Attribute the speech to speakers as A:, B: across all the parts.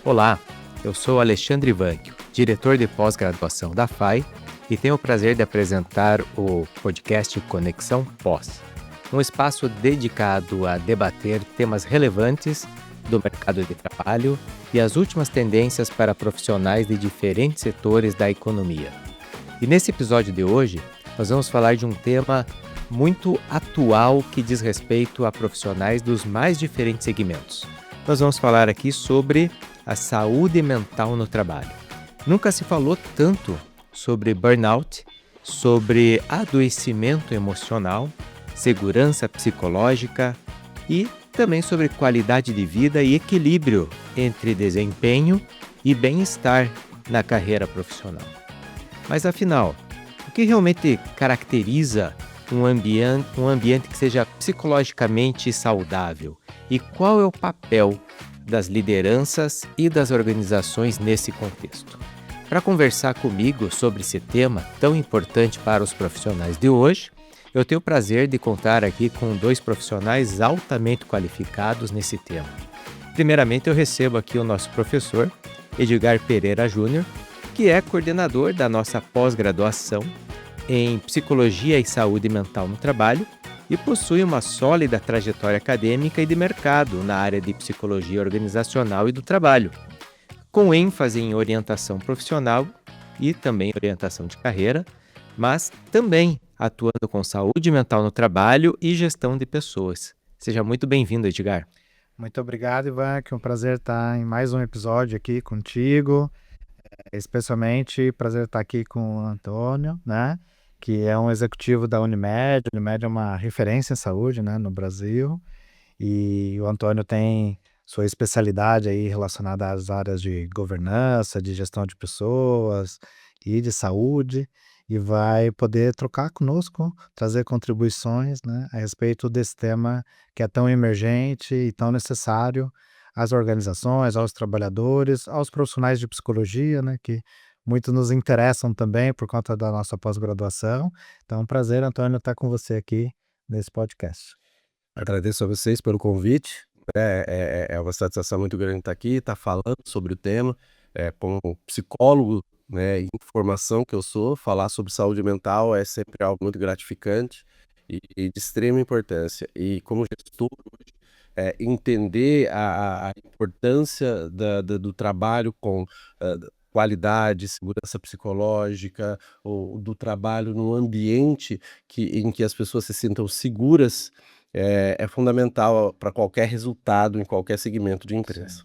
A: Olá, eu sou Alexandre Vanquio, diretor de pós-graduação da FAI e tenho o prazer de apresentar o podcast Conexão Pós, um espaço dedicado a debater temas relevantes do mercado de trabalho e as últimas tendências para profissionais de diferentes setores da economia. E nesse episódio de hoje, nós vamos falar de um tema muito atual que diz respeito a profissionais dos mais diferentes segmentos. Nós vamos falar aqui sobre a saúde mental no trabalho. Nunca se falou tanto sobre burnout, sobre adoecimento emocional, segurança psicológica e também sobre qualidade de vida e equilíbrio entre desempenho e bem-estar na carreira profissional. Mas afinal, o que realmente caracteriza um ambiente que seja psicologicamente saudável? E qual é o papel das lideranças e das organizações nesse contexto? Para conversar comigo sobre esse tema tão importante para os profissionais de hoje, eu tenho o prazer de contar aqui com dois profissionais altamente qualificados nesse tema. Primeiramente, eu recebo aqui o nosso professor, Edgar Pereira Júnior, que é coordenador da nossa pós-graduação em Psicologia e Saúde Mental no Trabalho e possui uma sólida trajetória acadêmica e de mercado na área de psicologia organizacional e do trabalho, com ênfase em orientação profissional e também orientação de carreira, mas também atuando com saúde mental no trabalho e gestão de pessoas. Seja muito bem-vindo, Edgar.
B: Muito obrigado, Ivan, que é um prazer estar em mais um episódio aqui contigo, especialmente prazer estar aqui com o Antônio, né, que é um executivo da Unimed. A Unimed é uma referência em saúde, né, no Brasil, e o Antônio tem sua especialidade aí relacionada às áreas de governança, de gestão de pessoas e de saúde, e vai poder trocar conosco, trazer contribuições, né, a respeito desse tema que é tão emergente e tão necessário às organizações, aos trabalhadores, aos profissionais de psicologia, né, que muito nos interessam também por conta da nossa pós-graduação. Então, é um prazer, Antônio, estar com você aqui nesse podcast.
C: Agradeço a vocês pelo convite. É uma satisfação muito grande estar aqui, estar falando sobre o tema. Como psicólogo, né, em formação que eu sou, falar sobre saúde mental é sempre algo muito gratificante e de extrema importância. E como gestor, entender a importância do trabalho com qualidade, segurança psicológica, ou do trabalho num ambiente em que as pessoas se sintam seguras, é fundamental para qualquer resultado em qualquer segmento de empresa.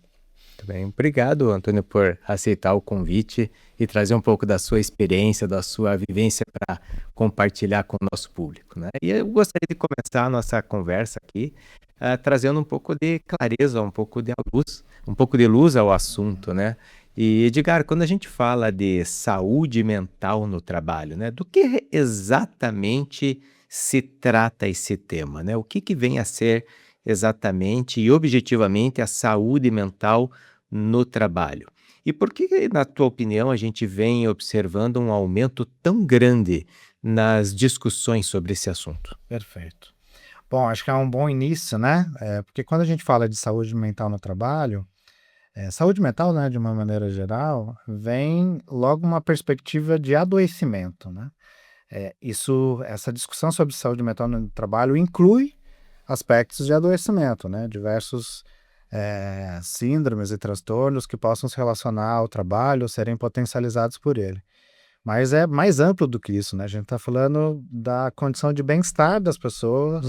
A: Muito bem, obrigado, Antônio, por aceitar o convite e trazer um pouco da sua experiência, da sua vivência para compartilhar com o nosso público, né? E eu gostaria de começar a nossa conversa aqui trazendo um pouco de clareza, um pouco de luz ao assunto, né? E, Edgar, quando a gente fala de saúde mental no trabalho, né, do que exatamente se trata esse tema, né? O que vem a ser exatamente e objetivamente a saúde mental no trabalho? E por que, na tua opinião, a gente vem observando um aumento tão grande nas discussões sobre esse assunto?
B: Perfeito. Bom, acho que é um bom início, né? Porque quando a gente fala de saúde mental no trabalho, saúde mental, né, de uma maneira geral, vem logo uma perspectiva de adoecimento, né? Essa discussão sobre saúde mental no trabalho inclui aspectos de adoecimento, né? Diversos síndromes e transtornos que possam se relacionar ao trabalho ou serem potencializados por ele. Mas é mais amplo do que isso, né? A gente está falando da condição de bem-estar das pessoas,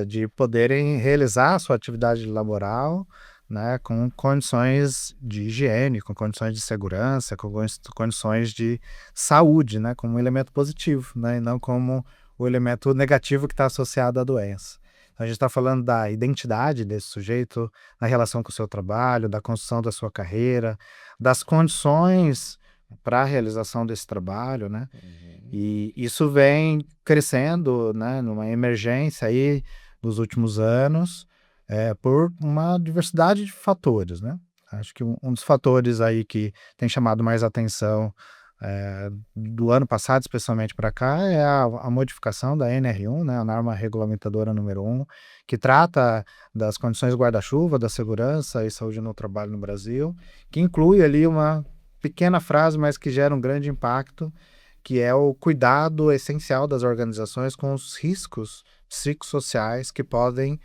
B: de poderem realizar a sua atividade laboral, né, com condições de higiene, com condições de segurança, com condições de saúde, né, como um elemento positivo, né, e não como o elemento negativo que está associado à doença. Então, a gente está falando da identidade desse sujeito na relação com o seu trabalho, da construção da sua carreira, das condições para a realização desse trabalho, né? E isso vem crescendo, né, numa emergência aí nos últimos anos, por uma diversidade de fatores, né? Acho que um dos fatores aí que tem chamado mais atenção do ano passado, especialmente para cá, é a modificação da NR1, né, a norma regulamentadora número 1, que trata das condições guarda-chuva, da segurança e saúde no trabalho no Brasil, que inclui ali uma pequena frase, mas que gera um grande impacto, que é o cuidado essencial das organizações com os riscos psicossociais que podem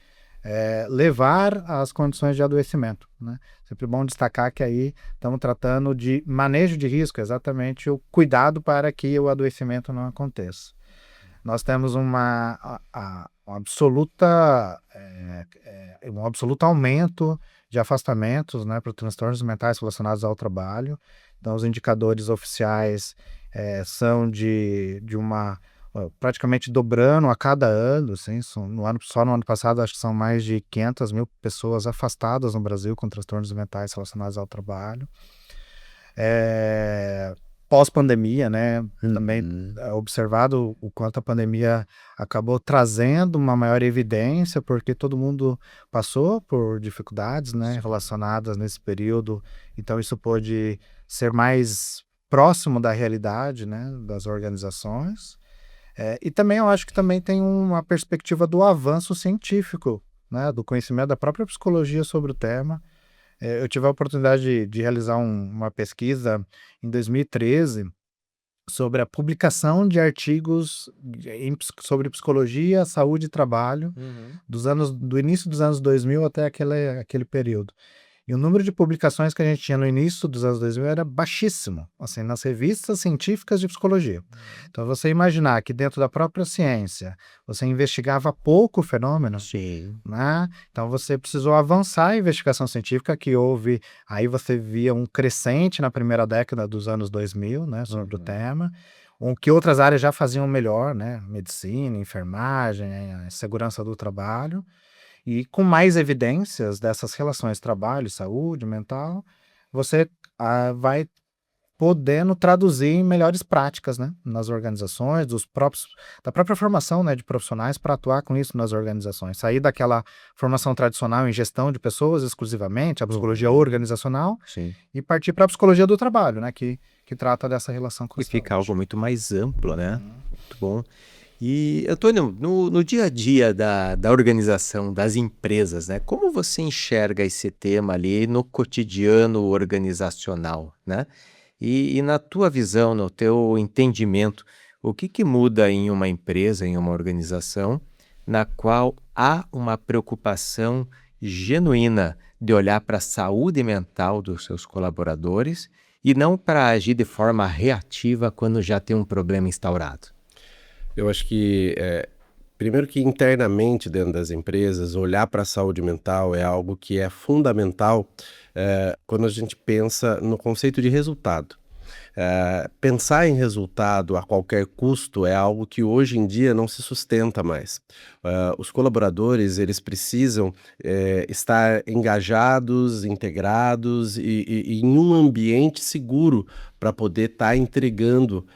B: levar às condições de adoecimento, né? Sempre bom destacar que aí estamos tratando de manejo de risco, exatamente o cuidado para que o adoecimento não aconteça. Nós temos um absoluto aumento de afastamentos, né, por transtornos mentais relacionados ao trabalho. Então, os indicadores oficiais são de praticamente dobrando a cada ano, assim, só no ano passado acho que são mais de 500 mil pessoas afastadas no Brasil com transtornos mentais relacionados ao trabalho. Pós-pandemia, né, também é observado o quanto a pandemia acabou trazendo uma maior evidência, porque todo mundo passou por dificuldades, né, relacionadas nesse período, então isso pôde ser mais próximo da realidade, né, das organizações. E também eu acho que também tem uma perspectiva do avanço científico, né, do conhecimento da própria psicologia sobre o tema. Eu tive a oportunidade de realizar uma pesquisa em 2013 sobre a publicação de artigos sobre psicologia, saúde e trabalho do início dos anos 2000 até aquele período. E o número de publicações que a gente tinha no início dos anos 2000 era baixíssimo, assim, nas revistas científicas de psicologia. Então, você imaginar que dentro da própria ciência você investigava pouco o fenômeno,
A: Sim.
B: né? Então, você precisou avançar a investigação científica, aí você via um crescente na primeira década dos anos 2000, né, sobre o tema, que outras áreas já faziam melhor, né? Medicina, enfermagem, segurança do trabalho. E com mais evidências dessas relações trabalho, saúde, mental, você vai podendo traduzir em melhores práticas, né, nas organizações, da própria formação, né, de profissionais para atuar com isso nas organizações. Sair daquela formação tradicional em gestão de pessoas exclusivamente, a psicologia organizacional,
A: Sim.
B: e partir para a psicologia do trabalho, né, que trata dessa relação com a
A: E fica
B: saúde.
A: algo muito mais amplo, né? Muito bom. E, Antônio, no dia a dia da organização, das empresas, né? Como você enxerga esse tema ali no cotidiano organizacional, né? E na tua visão, no teu entendimento, o que muda em uma empresa, em uma organização, na qual há uma preocupação genuína de olhar para a saúde mental dos seus colaboradores e não para agir de forma reativa quando já tem um problema instaurado?
C: Eu acho que, primeiro que internamente dentro das empresas, olhar para a saúde mental é algo que é fundamental, quando a gente pensa no conceito de resultado. Pensar em resultado a qualquer custo é algo que hoje em dia não se sustenta mais. Os colaboradores, eles precisam estar engajados, integrados e em um ambiente seguro para poder estar entregando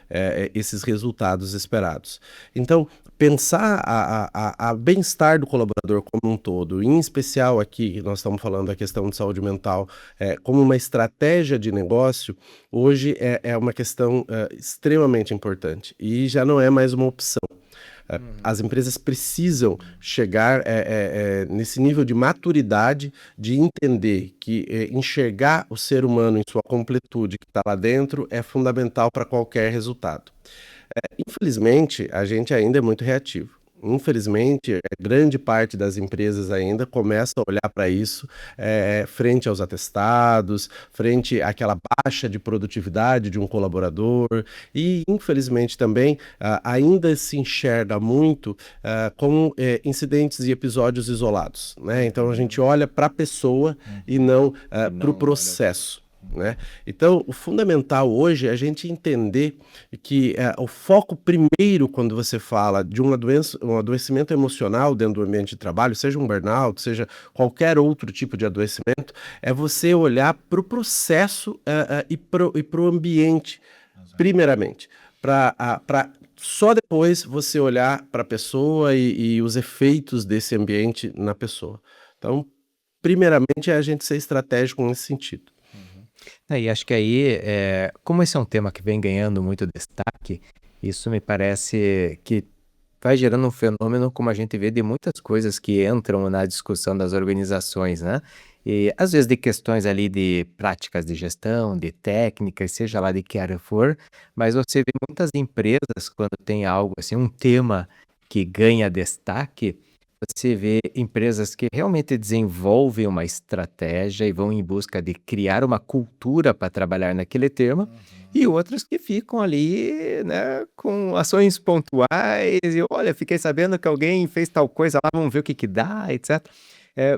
C: esses resultados esperados. Então, pensar a bem-estar do colaborador como um todo, em especial aqui, nós estamos falando da questão de saúde mental, como uma estratégia de negócio, hoje é uma questão extremamente importante e já não é mais uma opção. As empresas precisam chegar nesse nível de maturidade, de entender que enxergar o ser humano em sua completude que está lá dentro é fundamental para qualquer resultado. Infelizmente, a gente ainda é muito reativo. Infelizmente, grande parte das empresas ainda começa a olhar para isso frente aos atestados, frente àquela baixa de produtividade de um colaborador e, infelizmente, também ainda se enxerga muito como incidentes e episódios isolados, né? Então, a gente olha para a pessoa e não para o processo. Né? Então, o fundamental hoje é a gente entender que o foco primeiro, quando você fala de um adoecimento emocional dentro do ambiente de trabalho, seja um burnout, seja qualquer outro tipo de adoecimento, é você olhar para o processo e para o ambiente, primeiramente, para só depois você olhar para a pessoa e os efeitos desse ambiente na pessoa. Então, primeiramente, é a gente ser estratégico nesse sentido.
A: E acho que aí, como esse é um tema que vem ganhando muito destaque, isso me parece que vai gerando um fenômeno, como a gente vê, de muitas coisas que entram na discussão das organizações, né? E às vezes de questões ali de práticas de gestão, de técnicas, seja lá de que área for, mas você vê muitas empresas quando tem algo assim, um tema que ganha destaque, você vê empresas que realmente desenvolvem uma estratégia e vão em busca de criar uma cultura para trabalhar naquele tema, e outras que ficam ali, né, com ações pontuais e olha, fiquei sabendo que alguém fez tal coisa lá, vamos ver o que que dá, etc.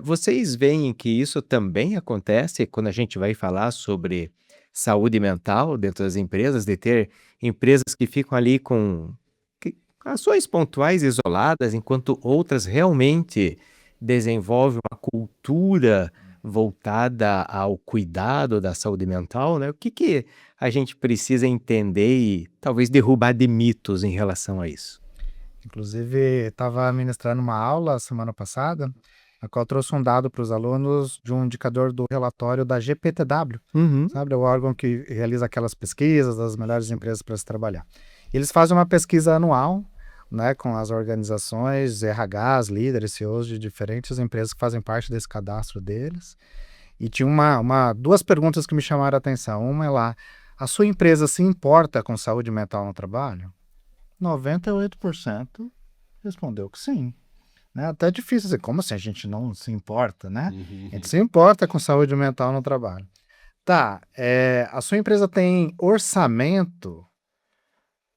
A: Vocês veem que isso também acontece quando a gente vai falar sobre saúde mental dentro das empresas, de ter empresas que ficam ali com ações pontuais isoladas, enquanto outras realmente desenvolvem uma cultura voltada ao cuidado da saúde mental, né? O que que a gente precisa entender e talvez derrubar de mitos em relação a isso?
B: Inclusive, estava ministrando uma aula semana passada, a qual trouxe um dado para os alunos de um indicador do relatório da GPTW,
A: Uhum.
B: sabe? É o órgão que realiza aquelas pesquisas das melhores empresas para se trabalhar. Eles fazem uma pesquisa anual, né, com as organizações, RHs, líderes, CEOs de diferentes empresas que fazem parte desse cadastro deles. E tinha duas perguntas que me chamaram a atenção. Uma é lá, a sua empresa se importa com saúde mental no trabalho? 98% respondeu que sim. Né? Até difícil dizer, como assim a gente não se importa, né? A gente se importa com saúde mental no trabalho. Tá, a sua empresa tem orçamento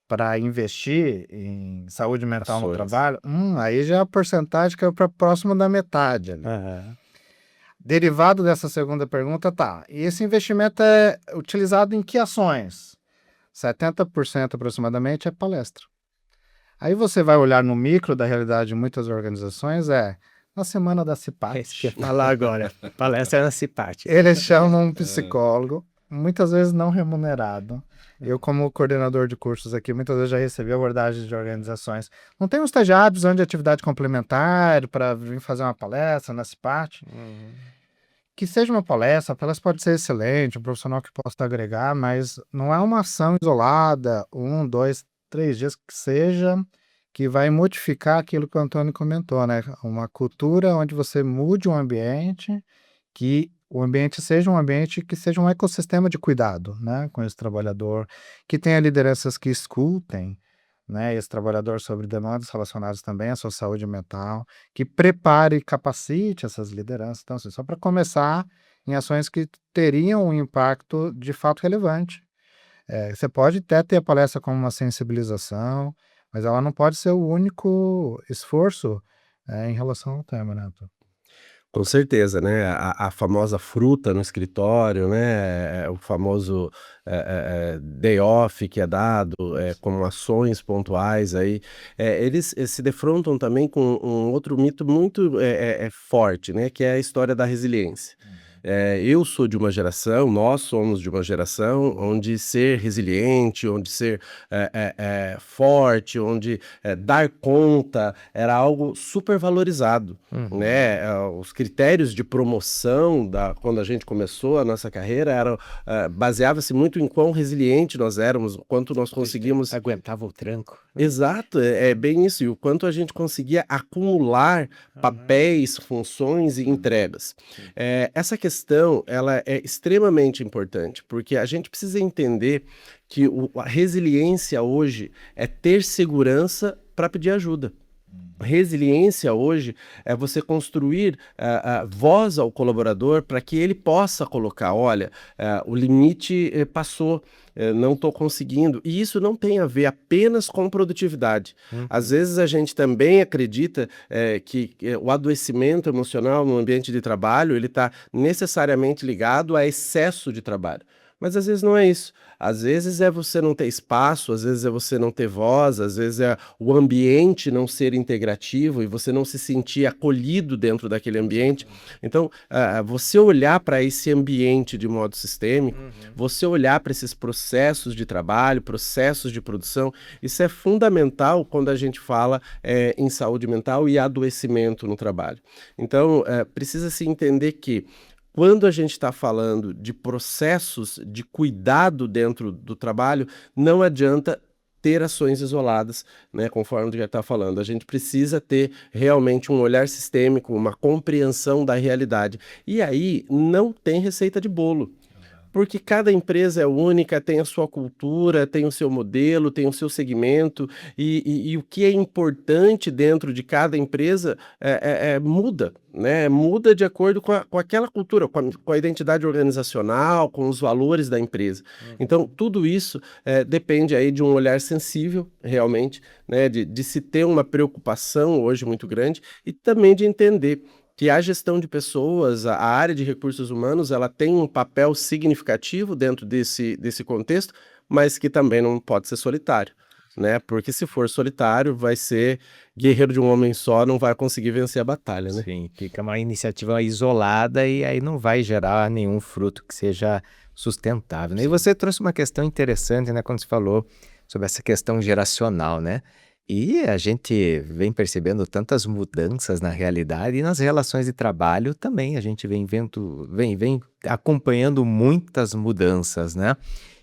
B: para investir em saúde mental no
C: Ações.
B: trabalho? Aí já a porcentagem caiu para próximo da metade ali. Derivado dessa segunda pergunta, tá. E esse investimento é utilizado em que ações? 70% aproximadamente é palestra. Aí você vai olhar no micro da realidade de muitas organizações, na semana da
A: É isso que eu
B: CIPAT,
A: ia falar agora. Palestra na CIPAT.
B: eles chamam um psicólogo, muitas vezes não remunerado. Eu, como coordenador de cursos aqui, muitas vezes já recebi abordagens de organizações. Não tem um estagiário precisando de atividade complementar para vir fazer uma palestra na CIPAT? Que seja uma palestra, a palestra pode ser excelente, um profissional que possa agregar, mas não é uma ação isolada, 1, 2, 3 dias que seja, que vai modificar aquilo que o Antônio comentou, né? Uma cultura onde você mude o ambiente, que o ambiente seja um ambiente que seja um ecossistema de cuidado, né? Com esse trabalhador, que tenha lideranças que escutem, né? Esse trabalhador sobre demandas relacionadas também à sua saúde mental, que prepare e capacite essas lideranças. Então, assim, só para começar em ações que teriam um impacto de fato relevante. Você pode até ter a palestra como uma sensibilização, mas ela não pode ser o único esforço, em relação ao tema, né, Arthur?
C: Com certeza, né, a famosa fruta no escritório, né, o famoso, day off que é dado, como ações pontuais aí, eles se defrontam também com um outro mito muito, forte, né, que é a história da resiliência. Eu sou de uma geração, nós somos de uma geração onde ser resiliente, onde ser, forte, onde, dar conta era algo super valorizado, né, os critérios de promoção quando a gente começou a nossa carreira eram, baseava-se muito em quão resiliente nós éramos, o quanto nós conseguimos
A: Aguentava o tranco.
C: exato, é bem isso, e o quanto a gente conseguia acumular papéis, funções e entregas. Essa questão, ela é extremamente importante, porque a gente precisa entender que a resiliência hoje é ter segurança para pedir ajuda. Resiliência hoje é você construir voz ao colaborador para que ele possa colocar, olha, o limite passou, não estou conseguindo. E isso não tem a ver apenas com produtividade. Às vezes a gente também acredita que o adoecimento emocional no ambiente de trabalho ele está necessariamente ligado a excesso de trabalho. Mas às vezes não é isso. Às vezes é você não ter espaço, às vezes é você não ter voz, às vezes é o ambiente não ser integrativo e você não se sentir acolhido dentro daquele ambiente. Então, você olhar para esse ambiente de modo sistêmico, você olhar para esses processos de trabalho, processos de produção, isso é fundamental quando a gente fala em saúde mental e adoecimento no trabalho. Então, precisa se entender que quando a gente está falando de processos de cuidado dentro do trabalho, não adianta ter ações isoladas, né, conforme o que está falando. A gente precisa ter realmente um olhar sistêmico, uma compreensão da realidade. E aí não tem receita de bolo. Porque cada empresa é única, tem a sua cultura, tem o seu modelo, tem o seu segmento, e o que é importante dentro de cada empresa muda, né? Muda de acordo com aquela cultura, com a identidade organizacional, com os valores da empresa. Então, tudo isso depende aí de um olhar sensível, realmente, né? De se ter uma preocupação hoje muito grande e também de entender que a gestão de pessoas, a área de recursos humanos, ela tem um papel significativo dentro desse contexto, mas que também não pode ser solitário, né? Porque se for solitário, vai ser guerreiro de um homem só, não vai conseguir vencer a batalha, né?
A: Sim, fica uma iniciativa isolada e aí não vai gerar nenhum fruto que seja sustentável, né? E você trouxe uma questão interessante, né, quando você falou sobre essa questão geracional, né? E a gente vem percebendo tantas mudanças na realidade e nas relações de trabalho também a gente vem vendo, vem acompanhando muitas mudanças, né?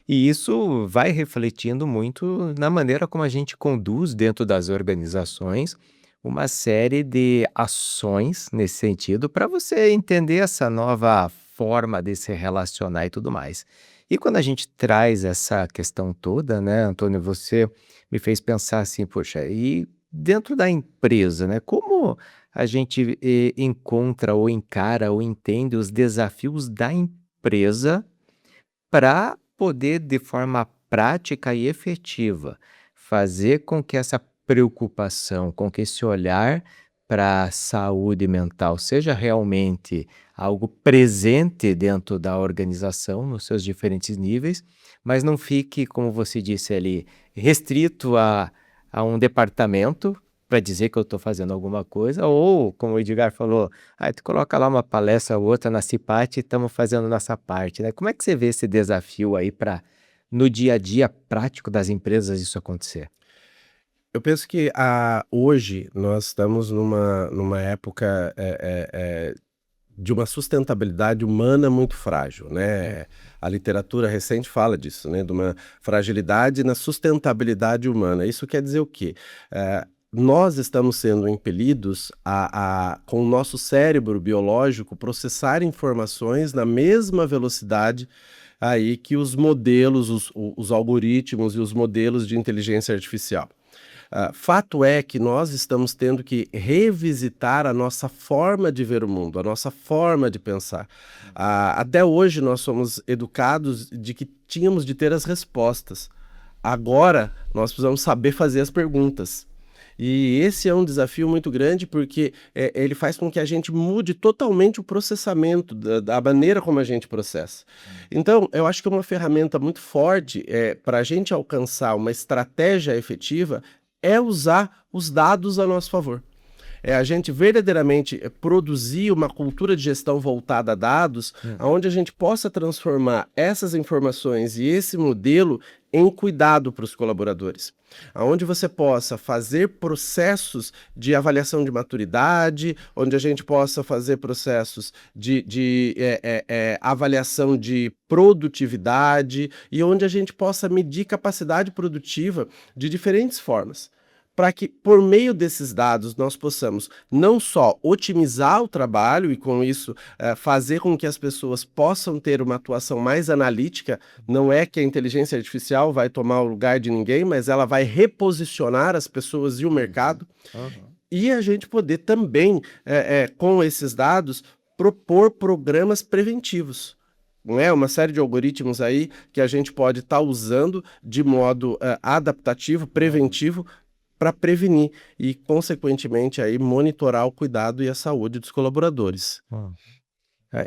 A: E isso vai refletindo muito na maneira como a gente conduz dentro das organizações uma série de ações nesse sentido para você entender essa nova forma de se relacionar e tudo mais. E quando a gente traz essa questão toda, né, Antônio, você me fez pensar assim, poxa, e dentro da empresa, né, como a gente encontra ou encara ou entende os desafios da empresa para poder, de forma prática e efetiva, fazer com que essa preocupação, com que esse olhar para a saúde mental seja realmente algo presente dentro da organização, nos seus diferentes níveis, mas não fique, como você disse ali, restrito a um departamento para dizer que eu estou fazendo alguma coisa, ou, como o Edgar falou, tu coloca lá uma palestra ou outra na CIPAT e estamos fazendo nossa parte, né? Como é que você vê esse desafio aí para, no dia a dia prático das empresas, isso acontecer?
C: Eu penso que hoje nós estamos numa época de uma sustentabilidade humana muito frágil, né? A literatura recente fala disso, né? De uma fragilidade na sustentabilidade humana. Isso quer dizer o quê? Nós estamos sendo impelidos com o nosso cérebro biológico, processar informações na mesma velocidade aí que os modelos, os algoritmos e os modelos de inteligência artificial. Fato é que nós estamos tendo que revisitar a nossa forma de ver o mundo, a nossa forma de pensar. Até hoje nós somos educados de que tínhamos de ter as respostas. Agora nós precisamos saber fazer as perguntas. E esse é um desafio muito grande porque ele faz com que a gente mude totalmente o processamento, da maneira como a gente processa. Então, eu acho que uma ferramenta muito forte para a gente alcançar uma estratégia efetiva é usar os dados a nosso favor. É a gente verdadeiramente produzir uma cultura de gestão voltada a dados, onde a gente possa transformar essas informações e esse modelo em cuidado para os colaboradores. Onde você possa fazer processos de avaliação de maturidade, onde a gente possa fazer processos de avaliação de produtividade e onde a gente possa medir capacidade produtiva de diferentes formas, para que, por meio desses dados, nós possamos não só otimizar o trabalho e, com isso, fazer com que as pessoas possam ter uma atuação mais analítica. Não é que a inteligência artificial vai tomar o lugar de ninguém, mas ela vai reposicionar as pessoas e o mercado. E a gente poder também, com esses dados, propor programas preventivos. Não é? Uma série de algoritmos aí que a gente pode estar usando de modo adaptativo, preventivo, para prevenir e, consequentemente, aí, monitorar o cuidado e a saúde dos colaboradores.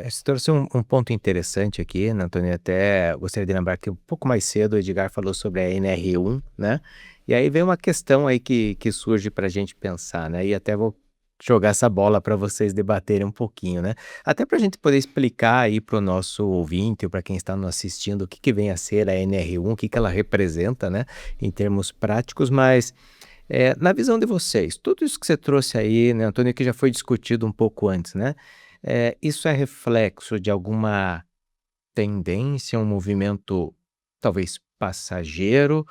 A: Você trouxe um ponto interessante aqui, né, Antônio? Até gostaria de lembrar que um pouco mais cedo o Edgar falou sobre a NR1, né? E aí vem uma questão aí que surge para a gente pensar, né? E até vou jogar essa bola para vocês debaterem um pouquinho, né? Até para a gente poder explicar aí para o nosso ouvinte, ou para quem está nos assistindo, o que vem a ser a NR1, o que ela representa, né? Em termos práticos, mas... na visão de vocês, tudo isso que você trouxe aí, né, Antônio, que já foi discutido um pouco antes, né? Isso é reflexo de alguma tendência, um movimento talvez passageiro,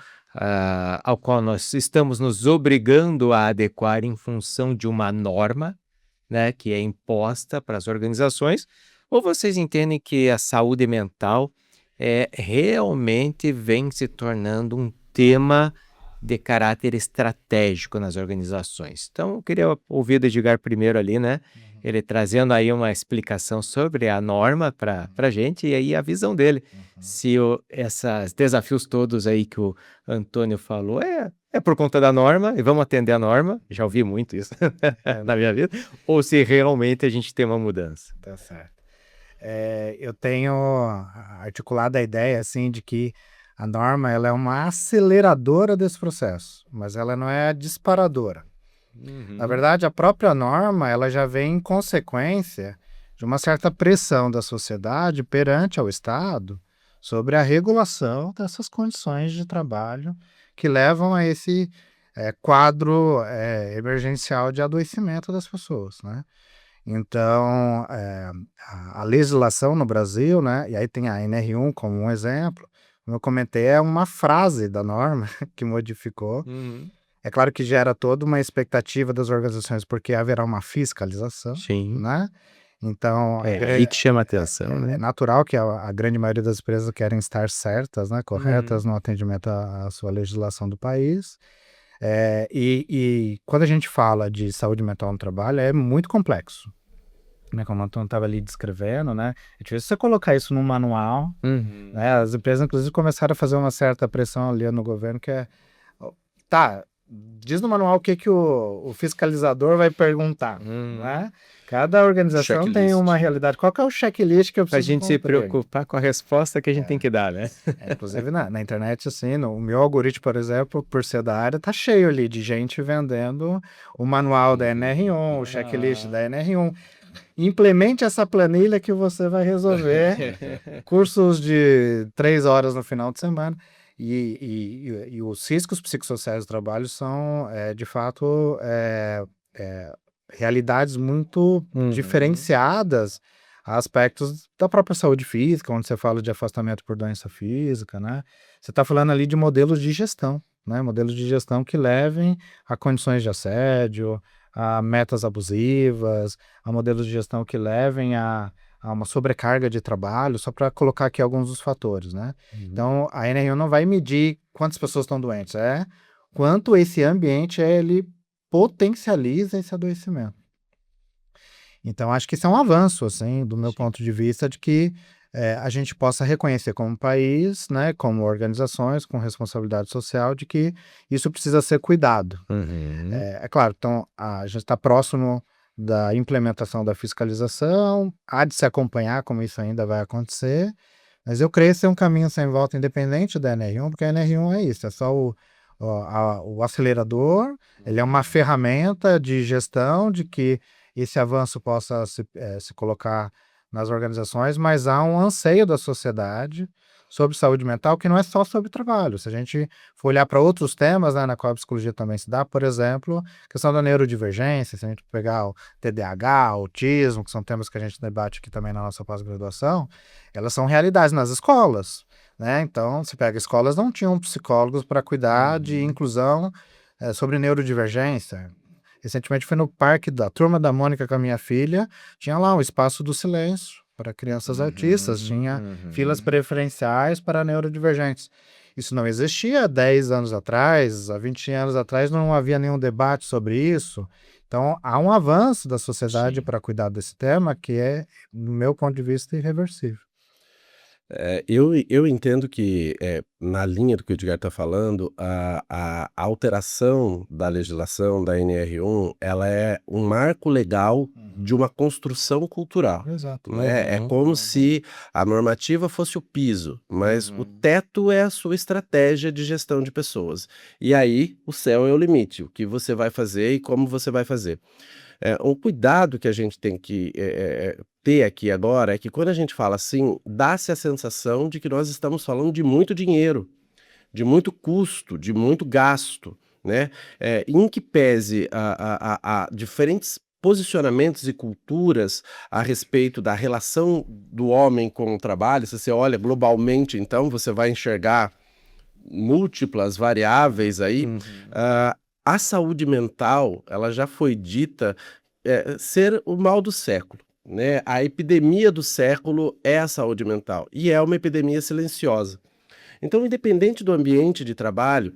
A: ao qual nós estamos nos obrigando a adequar em função de uma norma, né, que é imposta para as organizações, ou vocês entendem que a saúde mental realmente vem se tornando um tema de caráter estratégico nas organizações? Então, eu queria ouvir do Edgar primeiro ali, né? Ele trazendo aí uma explicação sobre a norma para a gente e aí a visão dele. Se esses desafios todos aí que o Antônio falou é por conta da norma e vamos atender a norma, já ouvi muito isso na minha vida, ou se realmente a gente tem uma mudança.
B: Tá certo. Eu tenho articulado a ideia assim de que a norma ela é uma aceleradora desse processo, mas ela não é a disparadora. Na verdade, a própria norma ela já vem em consequência de uma certa pressão da sociedade perante ao Estado sobre a regulação dessas condições de trabalho que levam a esse quadro emergencial de adoecimento das pessoas, né? Então, a legislação no Brasil, né, e aí tem a NR1 como um exemplo, como eu comentei, é uma frase da norma que modificou. É claro que gera toda uma expectativa das organizações, porque haverá uma fiscalização,
A: Sim.
B: né? Então,
A: Aí que chama a atenção,
B: é
A: né?
B: natural que a grande maioria das empresas querem estar certas, né, corretas no atendimento à sua legislação do país. E quando a gente fala de saúde mental no trabalho, é muito complexo, né? Como o Antônio estava ali descrevendo, né? É difícil você colocar isso num manual, né? As empresas, inclusive, começaram a fazer uma certa pressão ali no governo, que tá, diz no manual o que o fiscalizador vai perguntar, né? Cada organização tem
C: Checklist.
B: uma realidade. Qual que é o checklist que eu
A: Pra
B: preciso
A: gente se
B: cumprir?
A: preocupar com a resposta que a gente tem que dar, né?
B: Inclusive na internet, assim, o meu algoritmo, por exemplo, por ser da área, tá cheio ali de gente vendendo o manual da NR1, o checklist da NR1. Implemente essa planilha que você vai resolver cursos de 3 horas no final de semana. E os riscos psicossociais do trabalho são, de fato, realidades muito diferenciadas a aspectos da própria saúde física, onde você fala de afastamento por doença física, né? Você está falando ali de modelos de gestão, né? Modelos de gestão que levem a condições de assédio, a metas abusivas, a modelos de gestão que levem a uma sobrecarga de trabalho, só para colocar aqui alguns dos fatores, né? Então, a NR1 não vai medir quantas pessoas estão doentes, quanto esse ambiente ele potencializa esse adoecimento. Então, acho que isso é um avanço, assim, do meu ponto de vista, de que a gente possa reconhecer como país, né, como organizações com responsabilidade social, de que isso precisa ser cuidado. É claro, então, a gente está próximo da implementação da fiscalização, há de se acompanhar como isso ainda vai acontecer, mas eu creio ser um caminho sem volta independente da NR1, porque a NR1 é isso, é só o acelerador, ele é uma ferramenta de gestão de que esse avanço possa se colocar nas organizações, mas há um anseio da sociedade sobre saúde mental que não é só sobre trabalho. Se a gente for olhar para outros temas, né, na qual a psicologia também se dá, por exemplo, a questão da neurodivergência, se a gente pegar o TDAH, autismo, que são temas que a gente debate aqui também na nossa pós-graduação, elas são realidades nas escolas, né? Então, se pega escolas, não tinham psicólogos para cuidar de inclusão sobre neurodivergência. Recentemente fui no parque da Turma da Mônica com a minha filha, tinha lá um espaço do silêncio para crianças autistas, tinha filas preferenciais para neurodivergentes. Isso não existia há 10 anos atrás, há 20 anos atrás não havia nenhum debate sobre isso. Então, há um avanço da sociedade para cuidar desse tema que é, no meu ponto de vista, irreversível.
C: Eu entendo que, na linha do que o Edgar está falando, a alteração da legislação da NR1, ela é um marco legal de uma construção cultural,
B: Exato.
C: né? É como se a normativa fosse o piso, mas o teto é a sua estratégia de gestão de pessoas. E aí, o céu é o limite, o que você vai fazer e como você vai fazer. Um cuidado que a gente tem que ter aqui agora é que quando a gente fala assim, dá-se a sensação de que nós estamos falando de muito dinheiro, de muito custo, de muito gasto, né? Em que pese a diferentes posicionamentos e culturas a respeito da relação do homem com o trabalho. Se você olha globalmente, então, você vai enxergar múltiplas variáveis aí. A saúde mental, ela já foi dita ser o mal do século, né? A epidemia do século é a saúde mental, e é uma epidemia silenciosa. Então, independente do ambiente de trabalho,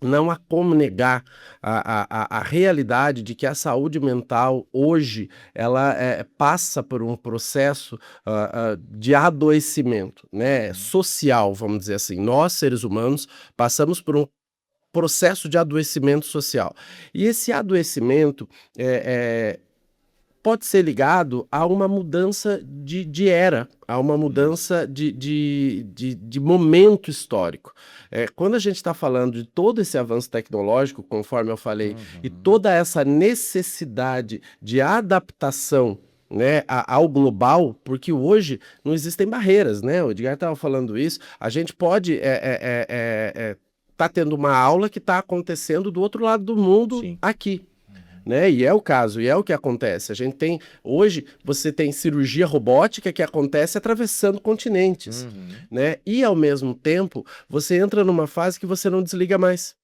C: não há como negar a realidade de que a saúde mental hoje ela passa por um processo de adoecimento, né, social, vamos dizer assim. Nós, seres humanos, passamos por um processo de adoecimento social. E esse adoecimento pode ser ligado a uma mudança de era, a uma mudança de momento histórico. Quando a gente está falando de todo esse avanço tecnológico, conforme eu falei, e toda essa necessidade de adaptação, né, ao global, porque hoje não existem barreiras, né? O Edgar estava falando isso. A gente pode tá tendo uma aula que está acontecendo do outro lado do mundo.
A: Sim.
C: Aqui. Né? E é o caso, e é o que acontece. A gente tem, hoje, você tem cirurgia robótica que acontece atravessando continentes, né? E ao mesmo tempo, você entra numa fase que você não desliga mais,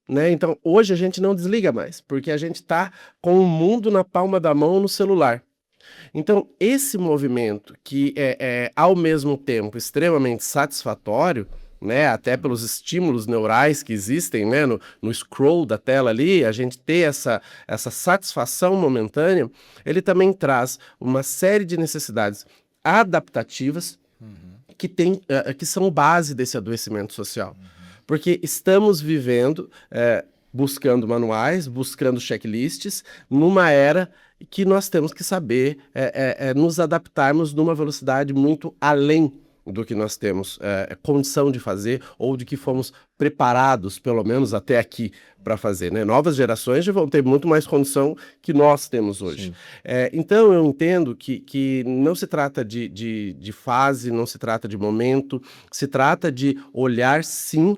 C: né? Então, hoje a gente não desliga mais, porque a gente está com o mundo na palma da mão no celular. Então, esse movimento que é ao mesmo tempo extremamente satisfatório, né, até pelos estímulos neurais que existem, né, no scroll da tela ali, a gente ter essa satisfação momentânea, ele também traz uma série de necessidades adaptativas que são base desse adoecimento social. Porque estamos vivendo, buscando manuais, buscando checklists, numa era que nós temos que saber nos adaptarmos numa velocidade muito além do que nós temos condição de fazer ou de que fomos preparados, pelo menos até aqui, para fazer, né? Novas gerações já vão ter muito mais condição que nós temos hoje. Então, eu entendo que não se trata de fase, não se trata de momento, se trata de olhar, sim,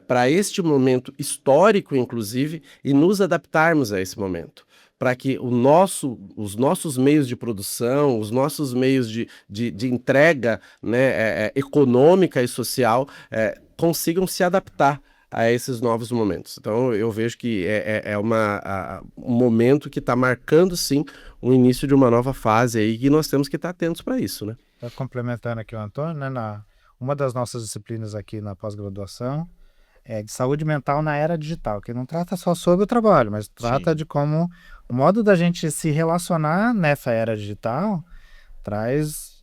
C: para este momento histórico, inclusive, e nos adaptarmos a esse momento, para que os nossos meios de produção, os nossos meios de entrega, né, econômica e social consigam se adaptar a esses novos momentos. Então, eu vejo que um momento que está marcando, sim, o início de uma nova fase aí, e nós temos que estar atentos para isso, né?
B: Complementando aqui o Antônio, né, uma das nossas disciplinas aqui na pós-graduação é de saúde mental na era digital, que não trata só sobre o trabalho, mas trata de como o modo da gente se relacionar nessa era digital traz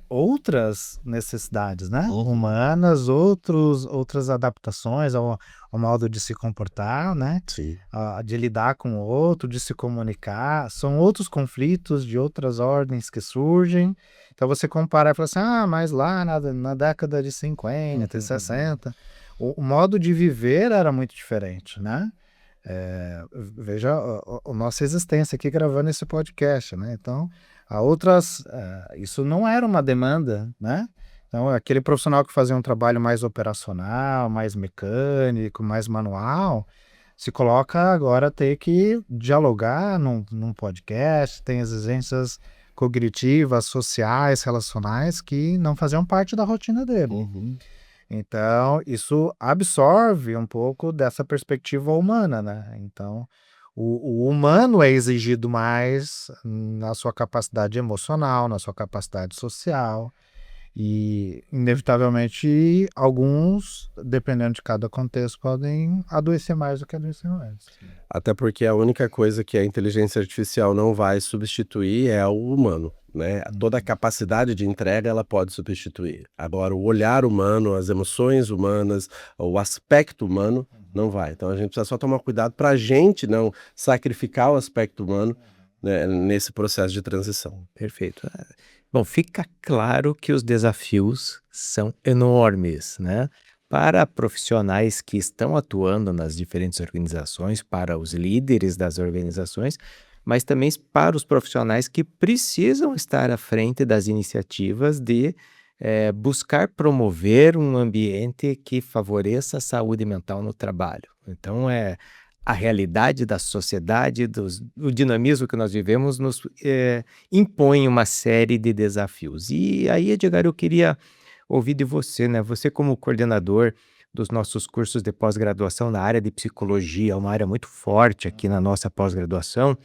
B: outras necessidades, né? Humanas, outras adaptações ao modo de se comportar, né?
C: Sim.
B: De lidar com o outro, de se comunicar. São outros conflitos de outras ordens que surgem. Então você compara e fala assim, mas lá na década de 50, 60, o modo de viver era muito diferente, né? Veja a nossa existência aqui gravando esse podcast, né? Então, isso não era uma demanda, né? Então, aquele profissional que fazia um trabalho mais operacional, mais mecânico, mais manual, se coloca agora a ter que dialogar num podcast, tem exigências cognitivas, sociais, relacionais que não faziam parte da rotina dele. Então, isso absorve um pouco dessa perspectiva humana, né? Então, o humano é exigido mais na sua capacidade emocional, na sua capacidade social, e, inevitavelmente, alguns, dependendo de cada contexto, podem adoecer mais do que adoecer menos.
C: Até porque a única coisa que a inteligência artificial não vai substituir é o humano, né? Toda a capacidade de entrega ela pode substituir. Agora, o olhar humano, as emoções humanas, o aspecto humano, não vai. Então, a gente precisa só tomar cuidado para a gente não sacrificar o aspecto humano, né, nesse processo de transição.
A: Perfeito. Bom, fica claro que os desafios são enormes, né? Para profissionais que estão atuando nas diferentes organizações, para os líderes das organizações, mas também para os profissionais que precisam estar à frente das iniciativas de buscar promover um ambiente que favoreça a saúde mental no trabalho. Então, a realidade da sociedade, o dinamismo que nós vivemos nos impõe uma série de desafios. E aí, Edgar, eu queria ouvir de você, né? Você como coordenador dos nossos cursos de pós-graduação na área de psicologia, uma área muito forte aqui na nossa pós-graduação,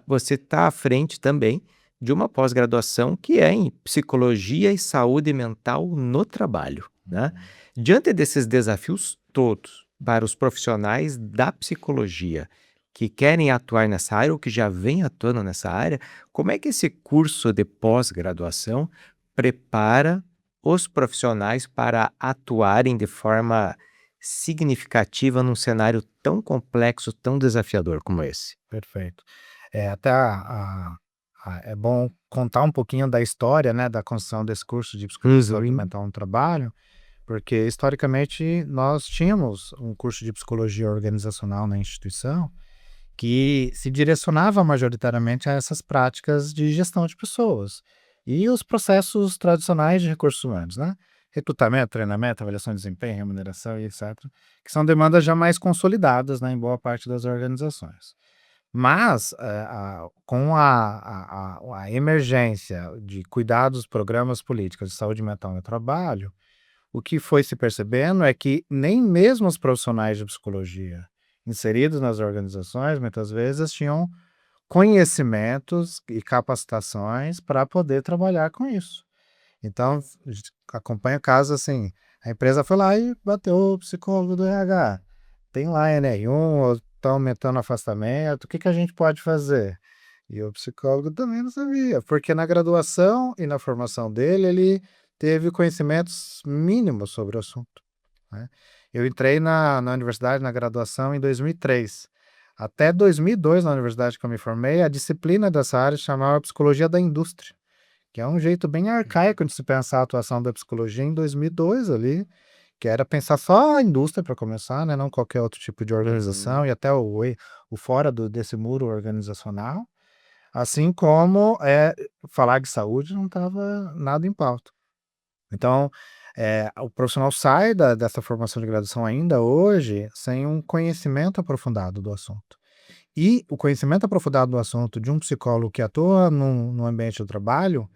A: você está à frente também de uma pós-graduação que é em psicologia e saúde mental no trabalho, né? Diante desses desafios todos, para os profissionais da psicologia que querem atuar nessa área ou que já vêm atuando nessa área, como é que esse curso de pós-graduação prepara os profissionais para atuarem de forma significativa num cenário tão complexo, tão desafiador como esse?
B: Perfeito. Até é bom contar um pouquinho da história, né, da construção desse curso de psicologia e saúde mental no trabalho, porque historicamente nós tínhamos um curso de psicologia organizacional na instituição que se direcionava majoritariamente a essas práticas de gestão de pessoas e os processos tradicionais de recursos humanos, né? Recrutamento, treinamento, avaliação de desempenho, remuneração e etc., que são demandas já mais consolidadas, né, em boa parte das organizações. Mas, com a emergência de cuidados, programas políticos de saúde mental no trabalho, o que foi se percebendo é que nem mesmo os profissionais de psicologia inseridos nas organizações, muitas vezes, tinham conhecimentos e capacitações para poder trabalhar com isso. Então, a gente acompanha casos assim, a empresa foi lá e bateu o psicólogo do RH. Tem lá NR1, ou está aumentando o afastamento, o que a gente pode fazer? E o psicólogo também não sabia, porque na graduação e na formação dele, ele teve conhecimentos mínimos sobre o assunto, né? Eu entrei na universidade, na graduação, em 2003. Até 2002, na universidade que eu me formei, a disciplina dessa área se chamava Psicologia da Indústria, que é um jeito bem arcaico de se pensar a atuação da psicologia em 2002 ali, que era pensar só a indústria para começar, né, não qualquer outro tipo de organização e até o fora desse muro organizacional, assim como falar de saúde não estava nada em pauta. Então, o profissional sai dessa formação de graduação ainda hoje sem um conhecimento aprofundado do assunto. E o conhecimento aprofundado do assunto de um psicólogo que atua no ambiente do trabalho,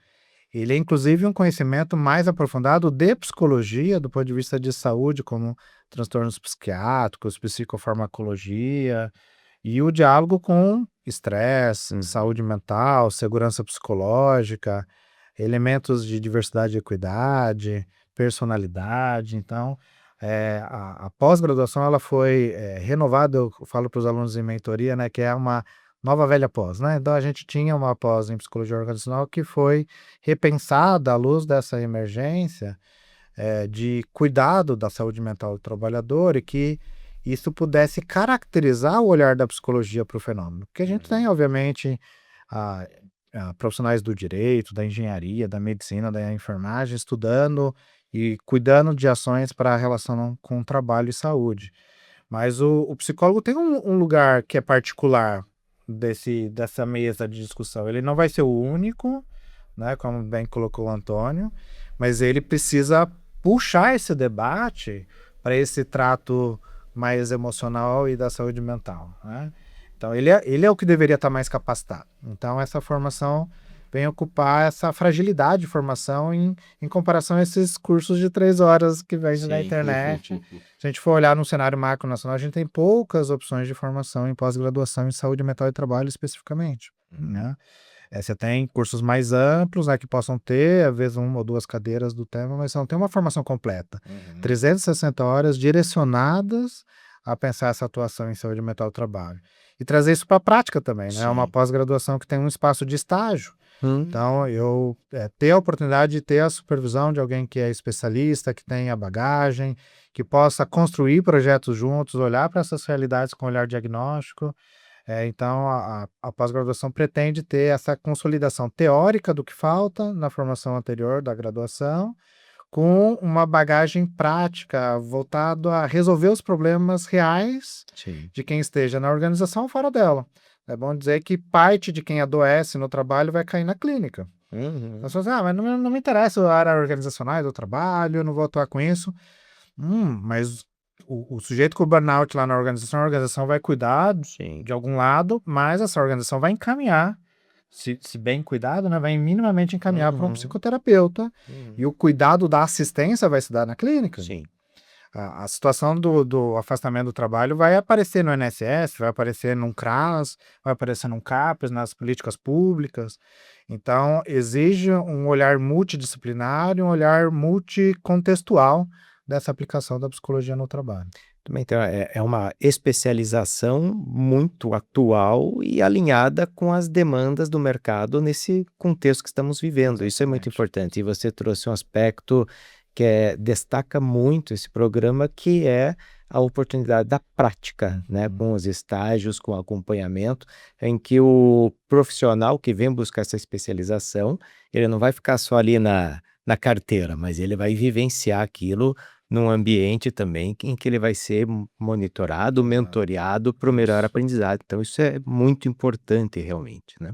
B: ele é inclusive um conhecimento mais aprofundado de psicologia, do ponto de vista de saúde, como transtornos psiquiátricos, psicofarmacologia, e o diálogo com estresse, saúde mental, segurança psicológica, elementos de diversidade e equidade, personalidade. Então, a pós-graduação ela foi renovada, eu falo para os alunos em mentoria, né, que é uma nova velha pós, né? Então, a gente tinha uma pós em psicologia organizacional que foi repensada à luz dessa emergência de cuidado da saúde mental do trabalhador e que isso pudesse caracterizar o olhar da psicologia para o fenômeno. Porque a gente tem, obviamente, profissionais do direito, da engenharia, da medicina, da enfermagem, estudando e cuidando de ações para a relação com trabalho e saúde. Mas o psicólogo tem um lugar que é particular dessa mesa de discussão. Ele não vai ser o único, né, como bem colocou o Antônio, mas ele precisa puxar esse debate para esse trato mais emocional e da saúde mental, né? Então, ele é o que deveria estar mais capacitado. Então, essa formação vem ocupar essa fragilidade de formação em comparação a esses cursos de 3 horas que vem na internet. Se a gente for olhar no cenário macro nacional, a gente tem poucas opções de formação em pós-graduação em saúde mental e trabalho especificamente, né? Você tem cursos mais amplos, né, que possam ter, às vezes, 1 ou 2 cadeiras do tema, mas não tem uma formação completa. 360 horas direcionadas a pensar essa atuação em saúde mental e trabalho. E trazer isso para a prática também, né? É uma pós-graduação que tem um espaço de estágio. Então, eu ter a oportunidade de ter a supervisão de alguém que é especialista, que tenha bagagem, que possa construir projetos juntos, olhar para essas realidades com olhar diagnóstico. Então, a pós-graduação pretende ter essa consolidação teórica do que falta na formação anterior da graduação, com uma bagagem prática voltado a resolver os problemas reais de quem esteja na organização ou fora dela. É bom dizer que parte de quem adoece no trabalho vai cair na clínica. As pessoas mas não me interessa a área organizacional do trabalho, eu não vou atuar com isso. Mas o sujeito com o burnout lá na organização, a organização vai cuidar
A: Sim.
B: de algum lado, mas essa organização vai encaminhar, se bem cuidado, né, vai minimamente encaminhar para um psicoterapeuta, e o cuidado da assistência vai se dar na clínica.
A: Sim.
B: A situação do afastamento do trabalho vai aparecer no INSS, vai aparecer num CRAS, vai aparecer num CAPES, nas políticas públicas. Então, exige um olhar multidisciplinar e um olhar multicontextual dessa aplicação da psicologia no trabalho.
A: Também então, é uma especialização muito atual e alinhada com as demandas do mercado nesse contexto que estamos vivendo. Isso é muito
B: Exatamente.
A: importante. E você trouxe um aspecto que destaca muito esse programa, que é a oportunidade da prática, né? Com os estágios, com o acompanhamento, em que o profissional que vem buscar essa especialização, ele não vai ficar só ali na carteira, mas ele vai vivenciar aquilo num ambiente também em que ele vai ser monitorado, mentoreado para o melhor
B: Isso.
A: aprendizado. Então, isso é muito importante realmente, né?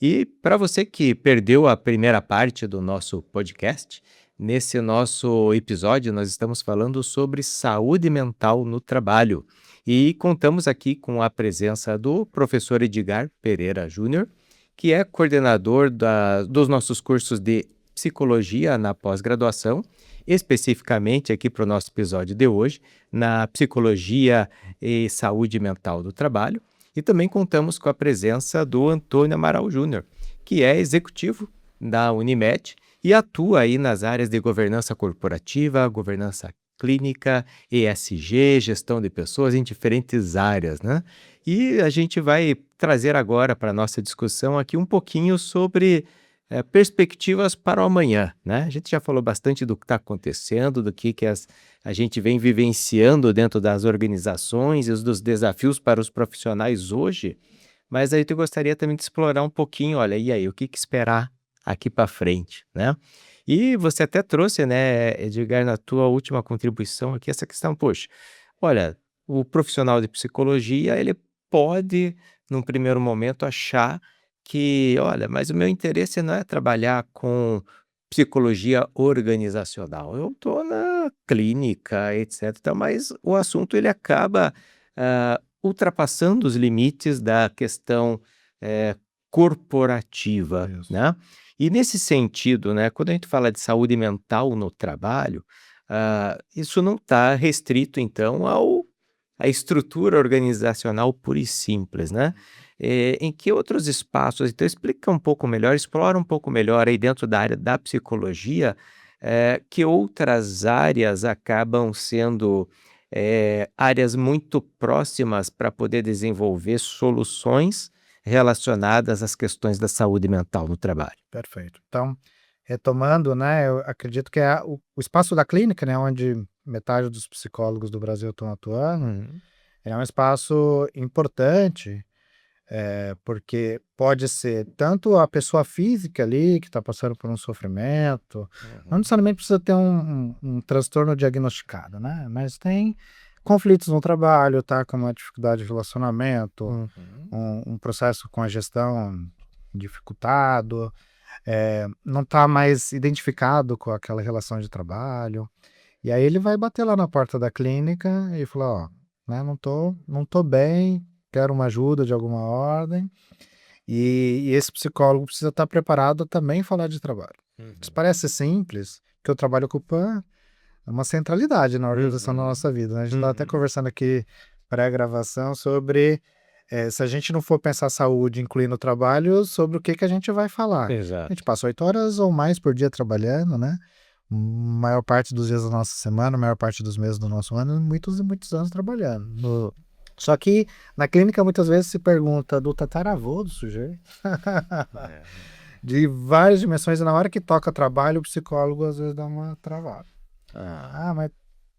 A: E para você que perdeu a primeira parte do nosso podcast, nesse nosso episódio nós estamos falando sobre saúde mental no trabalho e contamos aqui com a presença do professor Edgar Pereira Júnior, que é coordenador dos nossos cursos de psicologia na pós-graduação, especificamente aqui para o nosso episódio de hoje, na psicologia e saúde mental do trabalho. E também contamos com a presença do Antônio Amaral Júnior, que é executivo da Unimed e atua aí nas áreas de governança corporativa, governança clínica, ESG, gestão de pessoas em diferentes áreas, né? E a gente vai trazer agora para a nossa discussão aqui um pouquinho sobre perspectivas para o amanhã, né? A gente já falou bastante do que está acontecendo, do que a gente vem vivenciando dentro das organizações e dos desafios para os profissionais hoje, mas aí eu gostaria também de explorar um pouquinho, olha, e aí, o que esperar aqui para frente, né? E você até trouxe, né, Edgar, na tua última contribuição aqui, essa questão, poxa, olha, o profissional de psicologia, ele pode, num primeiro momento, achar que, olha, mas o meu interesse não é trabalhar com psicologia organizacional, eu estou na clínica, etc. Então, mas o assunto ele acaba ultrapassando os limites da questão corporativa,
B: Isso.
A: né? E nesse sentido, né, quando a gente fala de saúde mental no trabalho, isso não está restrito, então, à estrutura organizacional pura e simples, né? Em que outros espaços, então explica um pouco melhor, explora um pouco melhor aí dentro da área da psicologia, que outras áreas acabam sendo áreas muito próximas para poder desenvolver soluções relacionadas às questões da saúde mental no trabalho.
B: Perfeito. Então, retomando, né, eu acredito que o espaço da clínica, né, onde metade dos psicólogos do Brasil estão atuando, é um espaço importante, porque pode ser tanto a pessoa física ali, que está passando por um sofrimento, não necessariamente precisa ter um transtorno diagnosticado, né, mas tem conflitos no trabalho, tá com uma dificuldade de relacionamento, um processo com a gestão dificultado, não está mais identificado com aquela relação de trabalho, e aí ele vai bater lá na porta da clínica e falar, ó, né, não tô bem, quero uma ajuda de alguma ordem, e esse psicólogo precisa estar preparado a também falar de trabalho. Isso parece simples, porque o trabalho ocupa uma centralidade na organização da nossa vida, né? A gente estava até conversando aqui pré-gravação sobre se a gente não for pensar saúde incluindo o trabalho, sobre o que a gente vai falar. A
A: Exato.
B: gente passa 8 horas ou mais por dia trabalhando, né? Maior parte dos dias da nossa semana, maior parte dos meses do nosso ano, muitos e muitos anos trabalhando. Só que na clínica muitas vezes se pergunta do tataravô do sujeito, de várias dimensões, e na hora que toca trabalho, o psicólogo às vezes dá uma travada. Mas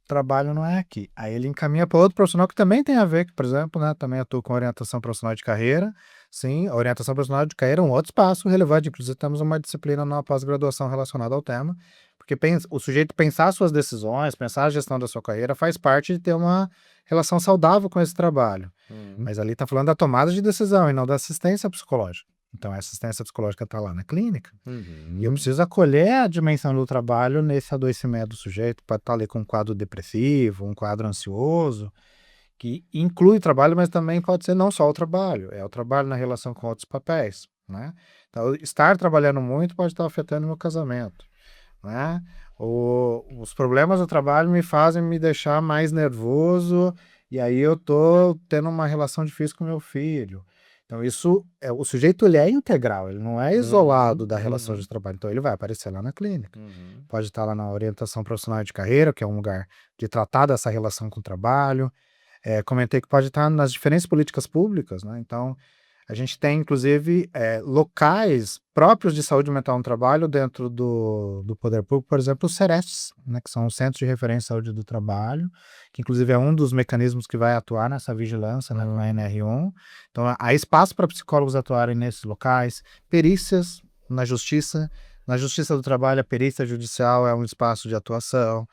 B: trabalho não é aqui. Aí ele encaminha para outro profissional que também tem a ver, que, por exemplo, né, também atua com orientação profissional de carreira. Sim, a orientação profissional de carreira é um outro espaço relevante. Inclusive, temos uma disciplina na pós-graduação relacionada ao tema, porque o sujeito pensar suas decisões, pensar a gestão da sua carreira, faz parte de ter uma relação saudável com esse trabalho. Mas ali está falando da tomada de decisão e não da assistência psicológica. Então, essa assistência psicológica está lá na clínica. E eu
A: Uhum.
B: preciso acolher a dimensão do trabalho nesse adoecimento do sujeito. Pode estar ali com um quadro depressivo, um quadro ansioso, que inclui o trabalho, mas também pode ser não só o trabalho, é o trabalho na relação com outros papéis, né? Então, estar trabalhando muito pode estar afetando o meu casamento, né? Os problemas do trabalho me fazem me deixar mais nervoso e aí eu tô tendo uma relação difícil com meu filho. Então isso o sujeito ele é integral, ele não é isolado
A: Uhum.
B: da relação de
A: Uhum.
B: trabalho, então ele vai aparecer lá na clínica.
A: Uhum.
B: Pode estar lá na orientação profissional de carreira, que é um lugar de tratar dessa relação com o trabalho. Comentei que pode estar nas diferentes políticas públicas, né? Então, a gente tem, inclusive, locais próprios de saúde mental no trabalho dentro do poder público, por exemplo, os CERESTs, né, que são os Centros de Referência de Saúde do Trabalho, que inclusive é um dos mecanismos que vai atuar nessa vigilância, né, com a NR1. Então, há espaço para psicólogos atuarem nesses locais, perícias na Justiça do Trabalho, a perícia judicial é um espaço de atuação.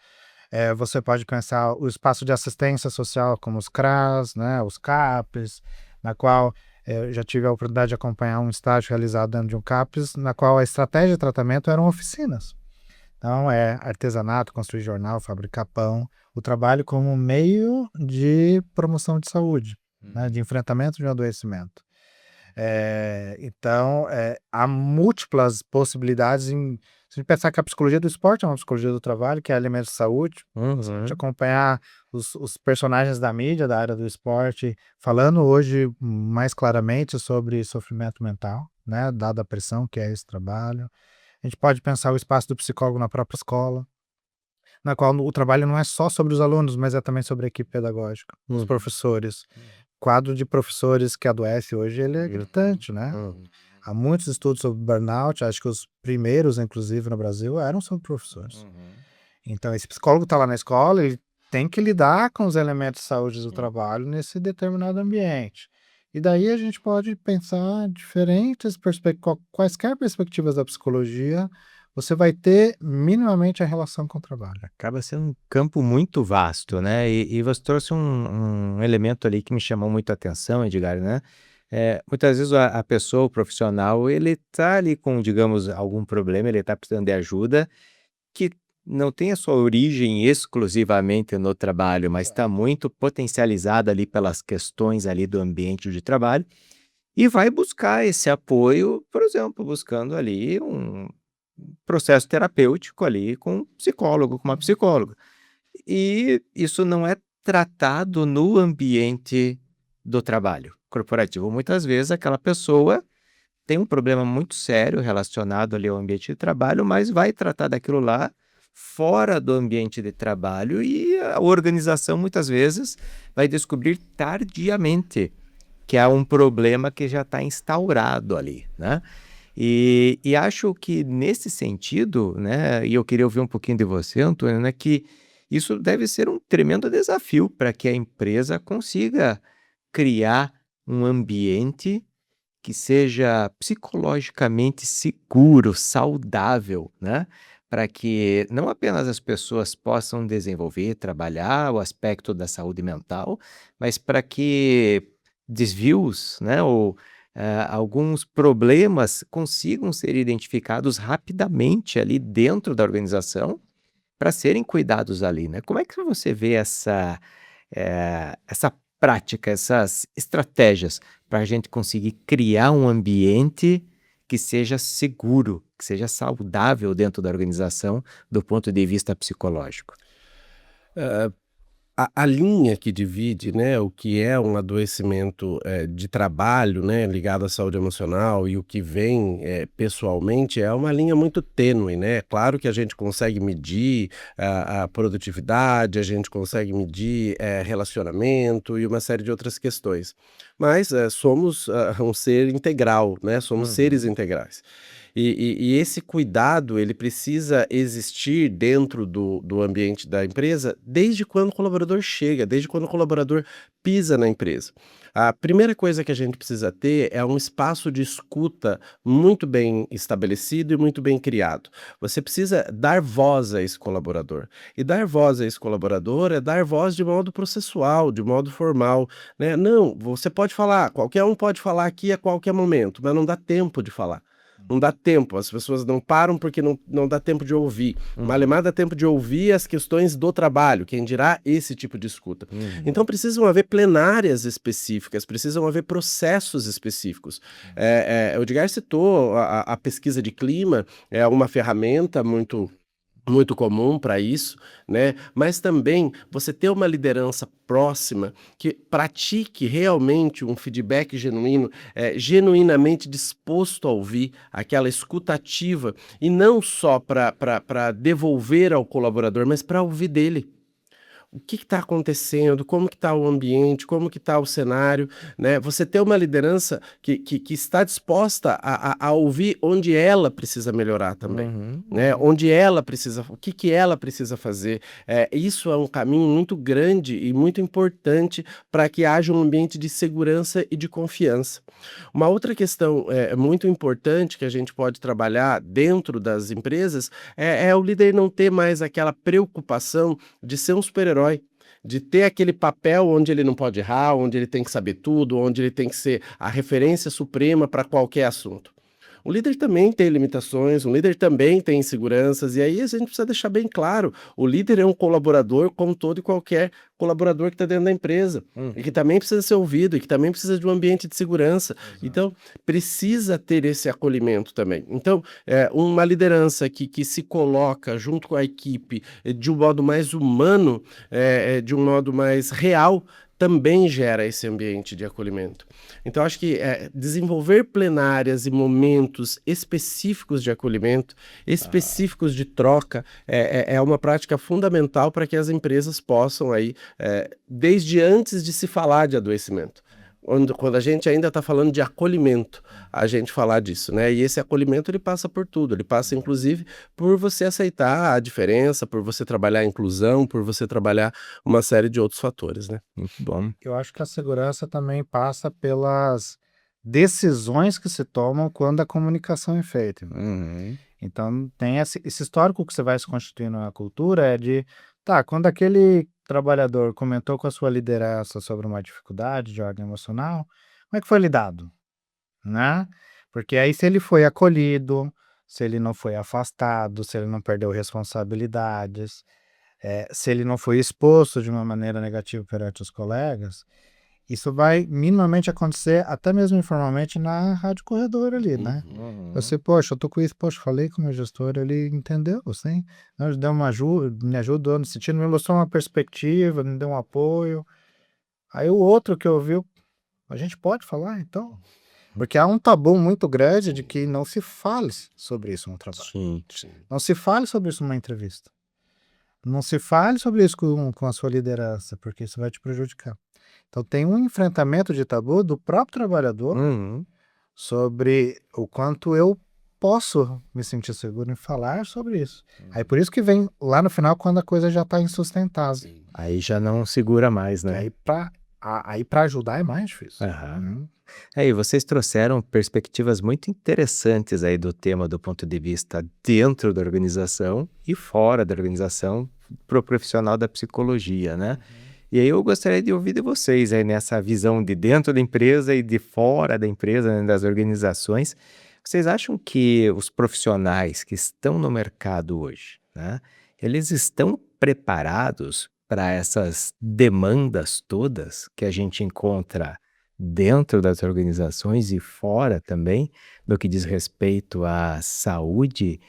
B: Você pode pensar o espaço de assistência social, como os CRAS, né, os CAPs, na qual eu já tive a oportunidade de acompanhar um estágio realizado dentro de um CAPs, na qual a estratégia de tratamento eram oficinas. Então, é artesanato, construir jornal, fabricar pão, o trabalho como meio de promoção de saúde, né, de enfrentamento de um adoecimento. Então, há múltiplas possibilidades se a gente pensar que a psicologia do esporte é uma psicologia do trabalho, que é alimentos de saúde. Se a gente
A: Uhum.
B: acompanhar os personagens da mídia, da área do esporte, falando hoje mais claramente sobre sofrimento mental, né, dada a pressão que é esse trabalho. A gente pode pensar o espaço do psicólogo na própria escola, na qual o trabalho não é só sobre os alunos, mas é também sobre a equipe pedagógica, os
A: Uhum.
B: professores. O quadro de professores que adoece hoje ele é
A: Uhum.
B: gritante, né?
A: Uhum.
B: Há muitos estudos sobre burnout, acho que os primeiros, inclusive, no Brasil, eram sobre professores.
A: Uhum.
B: Então, esse psicólogo está lá na escola, ele tem que lidar com os elementos de saúde do
A: Sim.
B: trabalho nesse determinado ambiente. E daí a gente pode pensar diferentes quaisquer perspectivas da psicologia, você vai ter minimamente a relação com o trabalho.
A: Acaba sendo um campo muito vasto, né? E você trouxe um elemento ali que me chamou muito a atenção, Edgar, né? Muitas vezes a pessoa, o profissional, ele tá ali com, digamos, algum problema, ele tá precisando de ajuda, que não tem a sua origem exclusivamente no trabalho, mas está muito potencializada ali pelas questões ali do ambiente de trabalho, e vai buscar esse apoio, por exemplo, buscando ali um processo terapêutico ali com um psicólogo, com uma psicóloga. E isso não é tratado no ambiente do trabalho corporativo. Muitas vezes aquela pessoa tem um problema muito sério relacionado ali ao ambiente de trabalho, mas vai tratar daquilo lá fora do ambiente de trabalho e a organização muitas vezes vai descobrir tardiamente que há um problema que já está instaurado ali, né? E acho que nesse sentido, né, e eu queria ouvir um pouquinho de você, Antônio, né, que isso deve ser um tremendo desafio para que a empresa consiga criar um ambiente que seja psicologicamente seguro, saudável, né? Para que não apenas as pessoas possam desenvolver, trabalhar o aspecto da saúde mental, mas para que desvios, né, ou alguns problemas consigam ser identificados rapidamente ali dentro da organização para serem cuidados ali, né? Como é que você vê essa prática, essas estratégias para a gente conseguir criar um ambiente que seja seguro, que seja saudável dentro da organização do ponto de vista psicológico?
C: A linha que divide, né, o que é um adoecimento, de trabalho, né, ligado à saúde emocional e o que vem, pessoalmente, é uma linha muito tênue, né. Claro que a gente consegue medir a produtividade, a gente consegue medir, relacionamento e uma série de outras questões. Mas, somos, um ser integral, né, somos seres
A: Uhum.
C: integrais. E esse cuidado, ele precisa existir dentro do ambiente da empresa desde quando o colaborador chega, desde quando o colaborador pisa na empresa. A primeira coisa que a gente precisa ter é um espaço de escuta muito bem estabelecido e muito bem criado. Você precisa dar voz a esse colaborador. E dar voz a esse colaborador é dar voz de modo processual, de modo formal, né? Não, você pode falar, qualquer um pode falar aqui a qualquer momento, mas não dá tempo de falar. Não dá tempo, as pessoas não param porque não dá tempo de ouvir. Malemar dá tempo de ouvir as questões do trabalho, quem dirá esse tipo de escuta. Então precisam haver plenárias específicas, precisam haver processos específicos. O Edgar citou a pesquisa de clima, é uma ferramenta muito comum para isso, né? Mas também você ter uma liderança próxima que pratique realmente um feedback genuíno, genuinamente disposto a ouvir, aquela escuta ativa, e não só para devolver ao colaborador, mas para ouvir dele. O que está acontecendo, como que está o ambiente, como que está o cenário, né? Você ter uma liderança que está disposta a ouvir onde ela precisa melhorar também, né? Onde ela precisa, o que ela precisa fazer. Isso é um caminho muito grande e muito importante para que haja um ambiente de segurança e de confiança. Uma outra questão muito importante que a gente pode trabalhar dentro das empresas é o líder não ter mais aquela preocupação de ser um super-herói, de ter aquele papel onde ele não pode errar, onde ele tem que saber tudo, onde ele tem que ser a referência suprema para qualquer assunto. O líder também tem limitações, o líder também tem inseguranças, e aí a gente precisa deixar bem claro, o líder é um colaborador como todo e qualquer colaborador que está dentro da empresa, e que também precisa ser ouvido, e que também precisa de um ambiente de segurança. Então, precisa ter esse acolhimento também. Então, uma liderança que se coloca junto com a equipe de um modo mais humano, de um modo mais real, também gera esse ambiente de acolhimento. Então, acho que desenvolver plenárias e momentos específicos de acolhimento, específicos de troca, é uma prática fundamental para que as empresas possam, aí, desde antes de se falar de adoecimento, quando a gente ainda está falando de acolhimento, a gente falar disso, né? E esse acolhimento, ele passa por tudo, ele passa inclusive por você aceitar a diferença, por você trabalhar a inclusão, por você trabalhar uma série de outros fatores, né?
A: Muito bom.
B: Eu acho que a segurança também passa pelas decisões que se tomam quando a comunicação é feita. Então, tem esse histórico que você vai se constituindo na cultura quando aquele trabalhador comentou com a sua liderança sobre uma dificuldade de ordem emocional, como é que foi lidado, né? Porque aí se ele foi acolhido, se ele não foi afastado, se ele não perdeu responsabilidades, se ele não foi exposto de uma maneira negativa perante os colegas, isso vai minimamente acontecer, até mesmo informalmente, na rádio corredor ali, né? Você, poxa, eu tô com isso, poxa, falei com o meu gestor, ele entendeu, assim, ele deu uma ajuda, me ajudou no sentido, me mostrou uma perspectiva, me deu um apoio. Aí o outro que ouviu, a gente pode falar, então? Porque há um tabu muito grande de que não se fale sobre isso no trabalho.
A: Sim.
B: Não se fale sobre isso numa entrevista. Não se fale sobre isso com a sua liderança, porque isso vai te prejudicar. Então tem um enfrentamento de tabu do próprio trabalhador sobre o quanto eu posso me sentir seguro em falar sobre isso. Aí por isso que vem lá no final quando a coisa já está insustentável.
A: Aí já não segura mais, né?
B: Aí para ajudar é mais difícil.
A: E vocês trouxeram perspectivas muito interessantes aí do tema do ponto de vista dentro da organização e fora da organização para o profissional da psicologia, né? E aí eu gostaria de ouvir de vocês aí nessa visão de dentro da empresa e de fora da empresa, né, das organizações. Vocês acham que os profissionais que estão no mercado hoje, né, eles estão preparados para essas demandas todas que a gente encontra dentro das organizações e fora também, no que diz respeito à saúde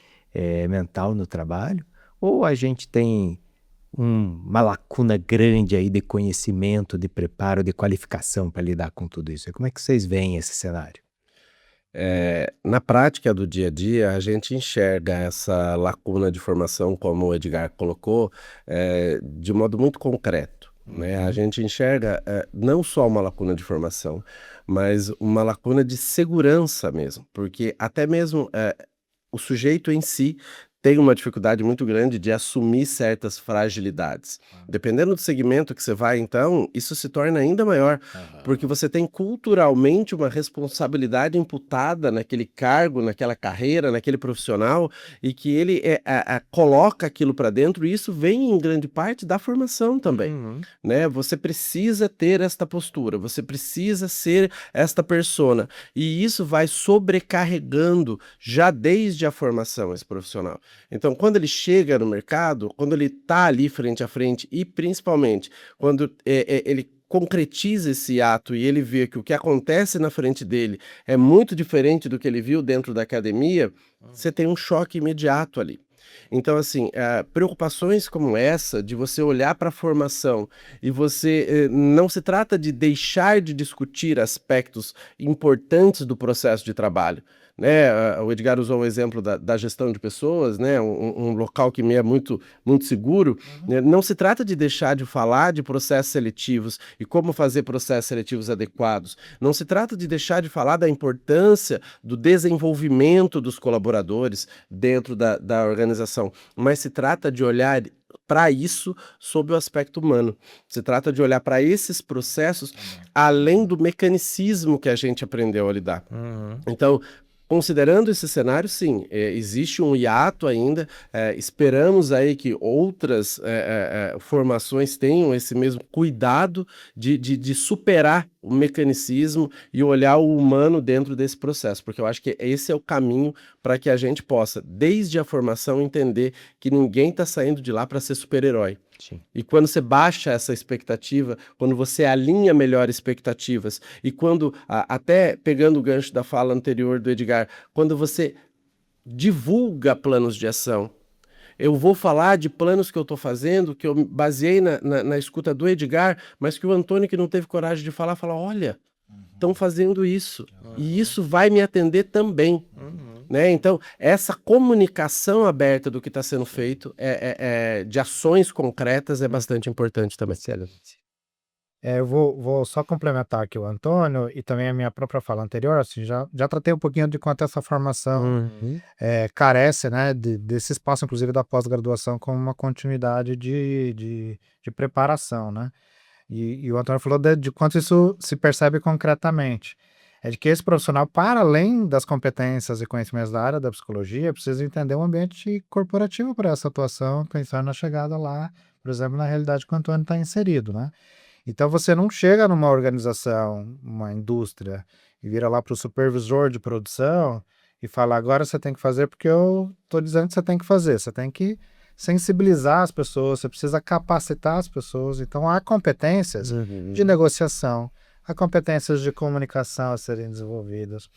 A: mental no trabalho? Ou a gente tem uma lacuna grande aí de conhecimento, de preparo, de qualificação para lidar com tudo isso? Como é que vocês veem esse cenário?
C: Na prática do dia a dia, a gente enxerga essa lacuna de formação, como o Edgar colocou, de modo muito concreto, né? A gente enxerga não só uma lacuna de formação, mas uma lacuna de segurança mesmo, porque até mesmo o sujeito em si tem uma dificuldade muito grande de assumir certas fragilidades. Dependendo do segmento que você vai, então, isso se torna ainda maior, porque você tem culturalmente uma responsabilidade imputada naquele cargo, naquela carreira, naquele profissional, e que ele coloca aquilo para dentro, e isso vem em grande parte da formação também. Né? Você precisa ter esta postura, você precisa ser esta persona, e isso vai sobrecarregando já desde a formação esse profissional. Então, quando ele chega no mercado, quando ele está ali frente a frente e principalmente quando ele concretiza esse ato e ele vê que o que acontece na frente dele é muito diferente do que ele viu dentro da academia, você tem um choque imediato ali. Então, assim, preocupações como essa, de você olhar para a formação e você não se trata de deixar de discutir aspectos importantes do processo de trabalho. Né? O Edgar usou o exemplo da gestão de pessoas, né? Um local que me é muito, muito seguro. Né? Não se trata de deixar de falar de processos seletivos e como fazer processos seletivos adequados. Não se trata de deixar de falar da importância do desenvolvimento dos colaboradores dentro da organização, mas se trata de olhar para isso sob o aspecto humano. Se trata de olhar para esses processos além do mecanicismo que a gente aprendeu a lidar. Então, considerando esse cenário, sim, existe um hiato ainda, esperamos aí que outras formações tenham esse mesmo cuidado de superar o mecanicismo e olhar o humano dentro desse processo, porque eu acho que esse é o caminho para que a gente possa, desde a formação, entender que ninguém está saindo de lá para ser super-herói. E quando você baixa essa expectativa, quando você alinha melhor expectativas, e quando, até pegando o gancho da fala anterior do Edgar, quando você divulga planos de ação, eu vou falar de planos que eu estou fazendo, que eu me baseei na escuta do Edgar, mas que o Antônio, que não teve coragem de falar, fala, olha, estão fazendo isso, e isso vai me atender também. Né? Então, essa comunicação aberta do que está sendo feito, de ações concretas, é bastante importante também.
B: Eu vou só complementar aqui o Antônio e também a minha própria fala anterior, assim, já tratei um pouquinho de quanto essa formação carece, né, desse espaço, inclusive da pós-graduação, como uma continuidade de preparação, né? E o Antônio falou de quanto isso se percebe concretamente. É de que esse profissional, para além das competências e conhecimentos da área da psicologia, precisa entender um ambiente corporativo para essa atuação, pensando na chegada lá, por exemplo, na realidade que o Antônio está inserido, né? Então, você não chega numa organização, uma indústria, e vira lá para o supervisor de produção e fala, agora você tem que fazer porque eu estou dizendo que você tem que fazer. Você tem que sensibilizar as pessoas, você precisa capacitar as pessoas. Então, há competências de negociação, há competências de comunicação a serem desenvolvidas,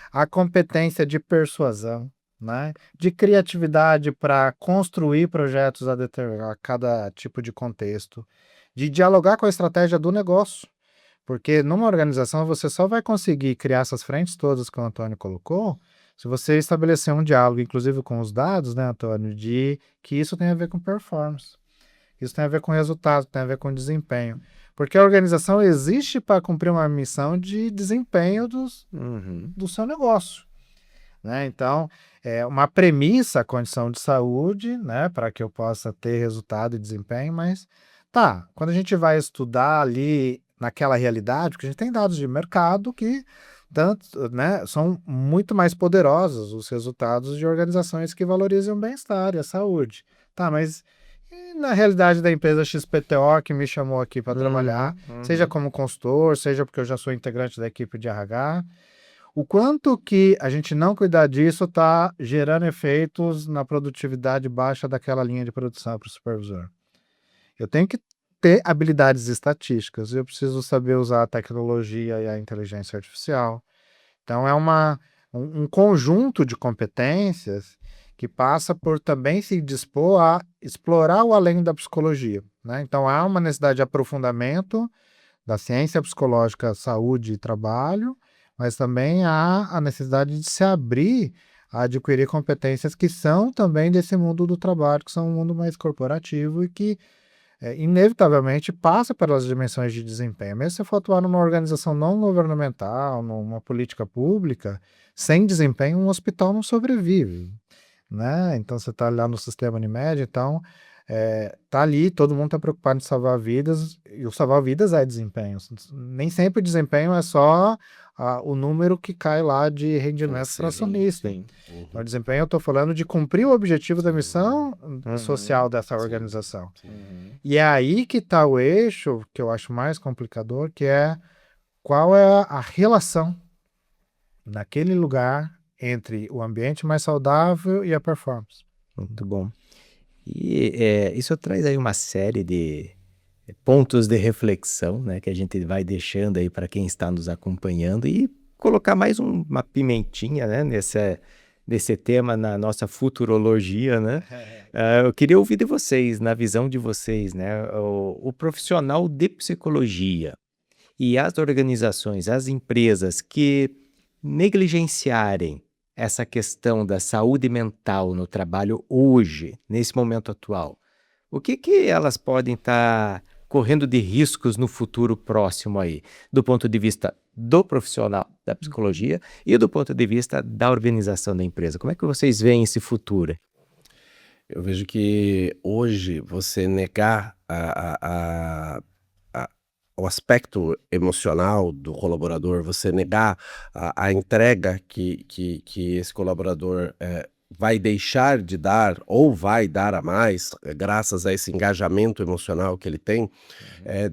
B: há competência de persuasão, né? De criatividade para construir projetos a cada tipo de contexto, de dialogar com a estratégia do negócio, porque numa organização você só vai conseguir criar essas frentes todas que o Antônio colocou se você estabelecer um diálogo, inclusive com os dados, né, Antônio, de que isso tem a ver com performance, isso tem a ver com resultado, tem a ver com desempenho, porque a organização existe para cumprir uma missão de desempenho do seu negócio, né? Então, é uma premissa a condição de saúde, né, para que eu possa ter resultado e desempenho, mas quando a gente vai estudar ali naquela realidade, porque a gente tem dados de mercado que né, são muito mais poderosos os resultados de organizações que valorizam o bem-estar e a saúde. Mas e na realidade da empresa XPTO que me chamou aqui para trabalhar, seja como consultor, seja porque eu já sou integrante da equipe de RH, o quanto que a gente não cuidar disso está gerando efeitos na produtividade baixa daquela linha de produção para o supervisor. Eu tenho que ter habilidades estatísticas, eu preciso saber usar a tecnologia e a inteligência artificial. Então, é um conjunto de competências que passa por também se dispor a explorar o além da psicologia, né? Então, há uma necessidade de aprofundamento da ciência psicológica, saúde e trabalho, mas também há a necessidade de se abrir a adquirir competências que são também desse mundo do trabalho, que são um mundo mais corporativo e que inevitavelmente passa pelas dimensões de desempenho. Mesmo se você for atuar numa organização não governamental, numa política pública, sem desempenho, um hospital não sobrevive. né? Então você está lá no sistema Unimed, então tá ali, todo mundo está preocupado em salvar vidas, e o salvar vidas é desempenho. Nem sempre o desempenho é só o número que cai lá de rendimentos para acionista.
A: Sim.
B: Então, desempenho, eu estou falando de cumprir o objetivo da missão social dessa organização. E é aí que está o eixo, que eu acho mais complicador, que é qual é a relação naquele lugar entre o ambiente mais saudável e a performance.
A: Muito bom. E isso traz aí uma série de pontos de reflexão, né, que a gente vai deixando aí para quem está nos acompanhando e colocar mais uma pimentinha, né, nesse tema na nossa futurologia, né? Eu queria ouvir de vocês, na visão de vocês, né, o profissional de psicologia e as organizações, as empresas que negligenciarem essa questão da saúde mental no trabalho hoje, nesse momento atual, o que elas podem estar correndo de riscos no futuro próximo aí, do ponto de vista do profissional da psicologia e do ponto de vista da organização da empresa? Como é que vocês veem esse futuro?
C: Eu vejo que hoje você negar o aspecto emocional do colaborador, você negar a entrega que esse colaborador vai deixar de dar ou vai dar a mais, graças a esse engajamento emocional que ele tem,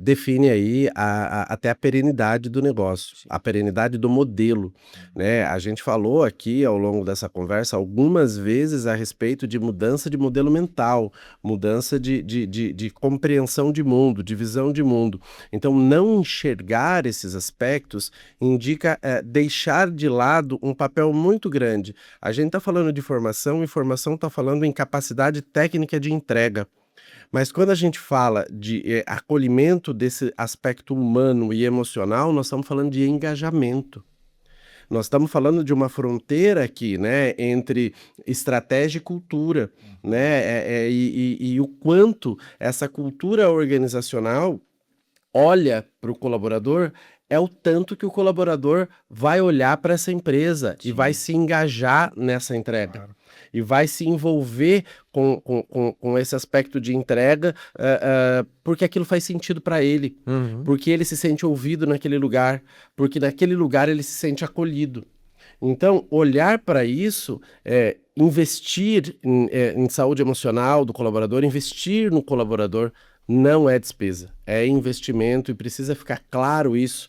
C: define aí até a perenidade do negócio, a perenidade do modelo, né? A gente falou aqui ao longo dessa conversa algumas vezes a respeito de mudança de modelo mental, mudança de compreensão de mundo, de visão de mundo. Então, não enxergar esses aspectos indica deixar de lado um papel muito grande. A gente está falando de formação, e formação está falando em capacidade técnica de entrega. Mas quando a gente fala de acolhimento desse aspecto humano e emocional, nós estamos falando de engajamento. Nós estamos falando de uma fronteira aqui, né, entre estratégia e cultura, né, e o quanto essa cultura organizacional olha para o colaborador é o tanto que o colaborador vai olhar para essa empresa e vai se engajar nessa entrega.
B: Claro.
C: E vai se envolver com esse aspecto de entrega, porque aquilo faz sentido para ele, porque ele se sente ouvido naquele lugar, porque naquele lugar ele se sente acolhido. Então, olhar para isso, investir em saúde emocional do colaborador, investir no colaborador, não é despesa, é investimento, e precisa ficar claro isso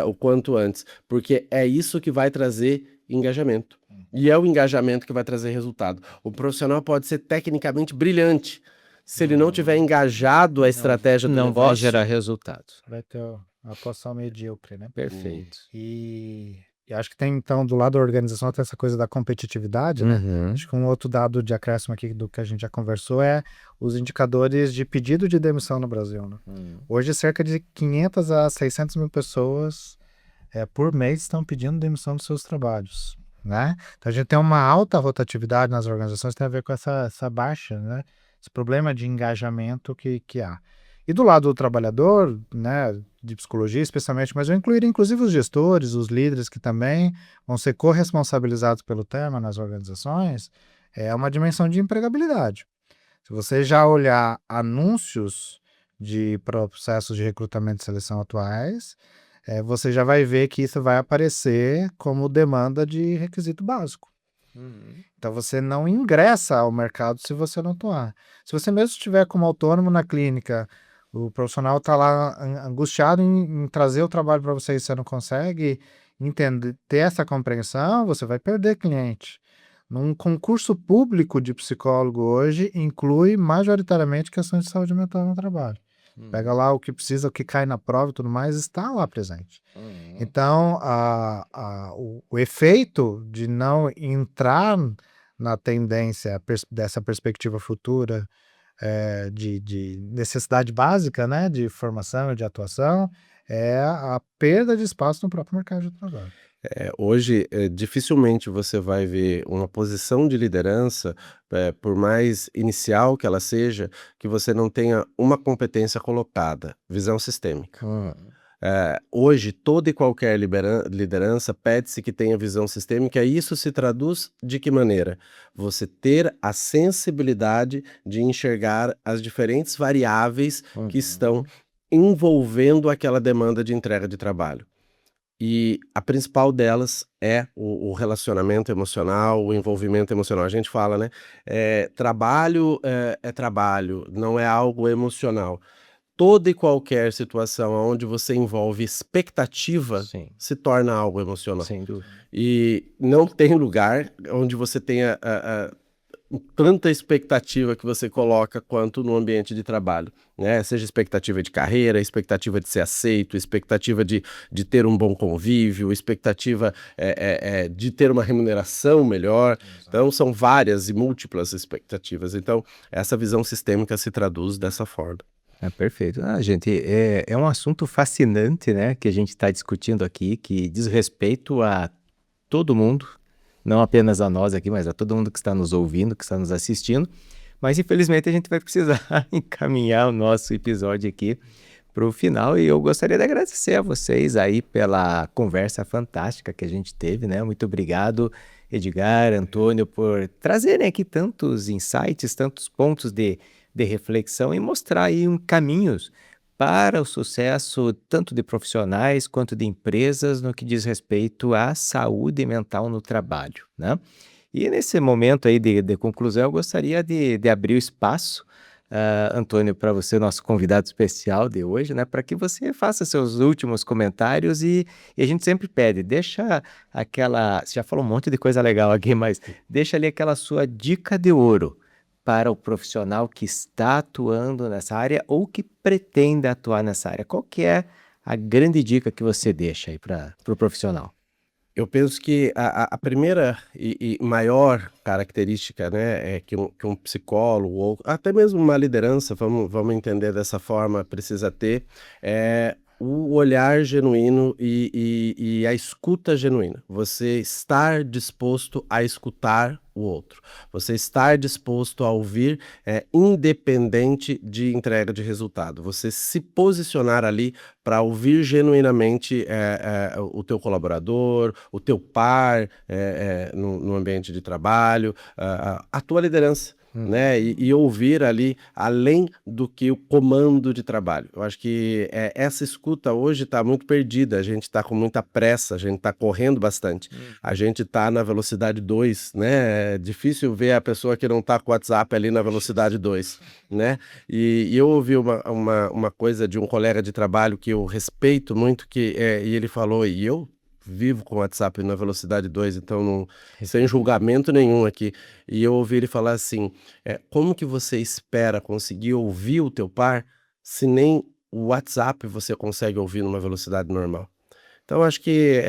C: o quanto antes, porque é isso que vai trazer engajamento. E é o engajamento que vai trazer resultado. O profissional pode ser tecnicamente brilhante. Se ele não tiver engajado a estratégia do
A: Não vai
C: negócio,
A: gerar resultado.
B: Vai ter uma atuação medíocre, né?
A: Perfeito.
B: E acho que tem, então, do lado da organização, até essa coisa da competitividade, né? Acho que um outro dado de acréscimo aqui do que a gente já conversou é os indicadores de pedido de demissão no Brasil, né? Hoje, cerca de 500 a 600 mil pessoas por mês estão pedindo demissão dos seus trabalhos, né? Então, a gente tem uma alta rotatividade nas organizações, tem a ver com essa baixa, né? Esse problema de engajamento que há. E do lado do trabalhador, né, de psicologia especialmente, mas eu incluiria inclusive os gestores, os líderes que também vão ser corresponsabilizados pelo tema nas organizações, é uma dimensão de empregabilidade. Se você já olhar anúncios de processos de recrutamento e seleção atuais, você já vai ver que isso vai aparecer como demanda de requisito básico. Então você não ingressa ao mercado se você não atuar. Se você mesmo estiver como autônomo na clínica, o profissional está lá angustiado em trazer o trabalho para você e você não consegue entender, ter essa compreensão, você vai perder cliente. Num concurso público de psicólogo hoje, inclui majoritariamente questões de saúde mental no trabalho. Pega lá o que precisa, o que cai na prova e tudo mais, está lá presente. Então, o efeito de não entrar na tendência dessa perspectiva futura de necessidade básica, né, de formação e de atuação, é a perda de espaço no próprio mercado de trabalho.
C: Hoje, dificilmente você vai ver uma posição de liderança, por mais inicial que ela seja, que você não tenha uma competência colocada, visão sistêmica. Hoje, toda e qualquer liderança pede-se que tenha visão sistêmica, e isso se traduz de que maneira? Você ter a sensibilidade de enxergar as diferentes variáveis que estão envolvendo aquela demanda de entrega de trabalho. E a principal delas é o relacionamento emocional, o envolvimento emocional. A gente fala, né? Trabalho é trabalho, não é algo emocional. Toda e qualquer situação onde você envolve expectativa
A: Sim,
C: se torna algo emocional.
A: sem dúvida.
C: E não tem lugar onde você tenha tanta expectativa que você coloca quanto no ambiente de trabalho, né? Seja expectativa de carreira, expectativa de ser aceito, expectativa de ter um bom convívio, expectativa de ter uma remuneração melhor. Então, são várias e múltiplas expectativas. Então, essa visão sistêmica se traduz dessa forma.
A: Perfeito. Gente, é um assunto fascinante, né, que a gente está discutindo aqui, que diz respeito a todo mundo, não apenas a nós aqui, mas a todo mundo que está nos ouvindo, que está nos assistindo. Mas infelizmente a gente vai precisar encaminhar o nosso episódio aqui para o final, e eu gostaria de agradecer a vocês aí pela conversa fantástica que a gente teve, né? Muito obrigado, Edgar, Antônio, por trazerem aqui tantos insights, tantos pontos de reflexão e mostrar aí caminhos para o sucesso tanto de profissionais quanto de empresas no que diz respeito à saúde mental no trabalho, né? E nesse momento aí de conclusão, eu gostaria de abrir o espaço, Antônio, para você, nosso convidado especial de hoje, né, para que você faça seus últimos comentários, e a gente sempre pede, deixa aquela, você já falou um monte de coisa legal aqui, mas deixa ali aquela sua dica de ouro para o profissional que está atuando nessa área ou que pretende atuar nessa área. Qual que é a grande dica que você deixa aí para o profissional?
C: Eu penso que a primeira e maior característica, né, é que um psicólogo ou até mesmo uma liderança, vamos entender dessa forma, precisa ter, é o olhar genuíno e a escuta genuína. Você estar disposto a escutar o outro. Você estar disposto a ouvir, independente de entrega de resultado. Você se posicionar ali para ouvir genuinamente o teu colaborador, o teu par, no ambiente de trabalho, a tua liderança, né? E ouvir ali além do que o comando de trabalho. Eu acho que essa escuta hoje está muito perdida. A gente está com muita pressa, a gente está correndo bastante. A gente está na velocidade 2, né? É difícil ver a pessoa que não está com o WhatsApp ali na velocidade 2, né? E eu ouvi uma coisa de um colega de trabalho que eu respeito muito, e ele falou, e eu vivo com o WhatsApp na velocidade 2, então não, sem julgamento nenhum aqui. E eu ouvi ele falar assim, como que você espera conseguir ouvir o teu par se nem o WhatsApp você consegue ouvir numa velocidade normal? Então, acho que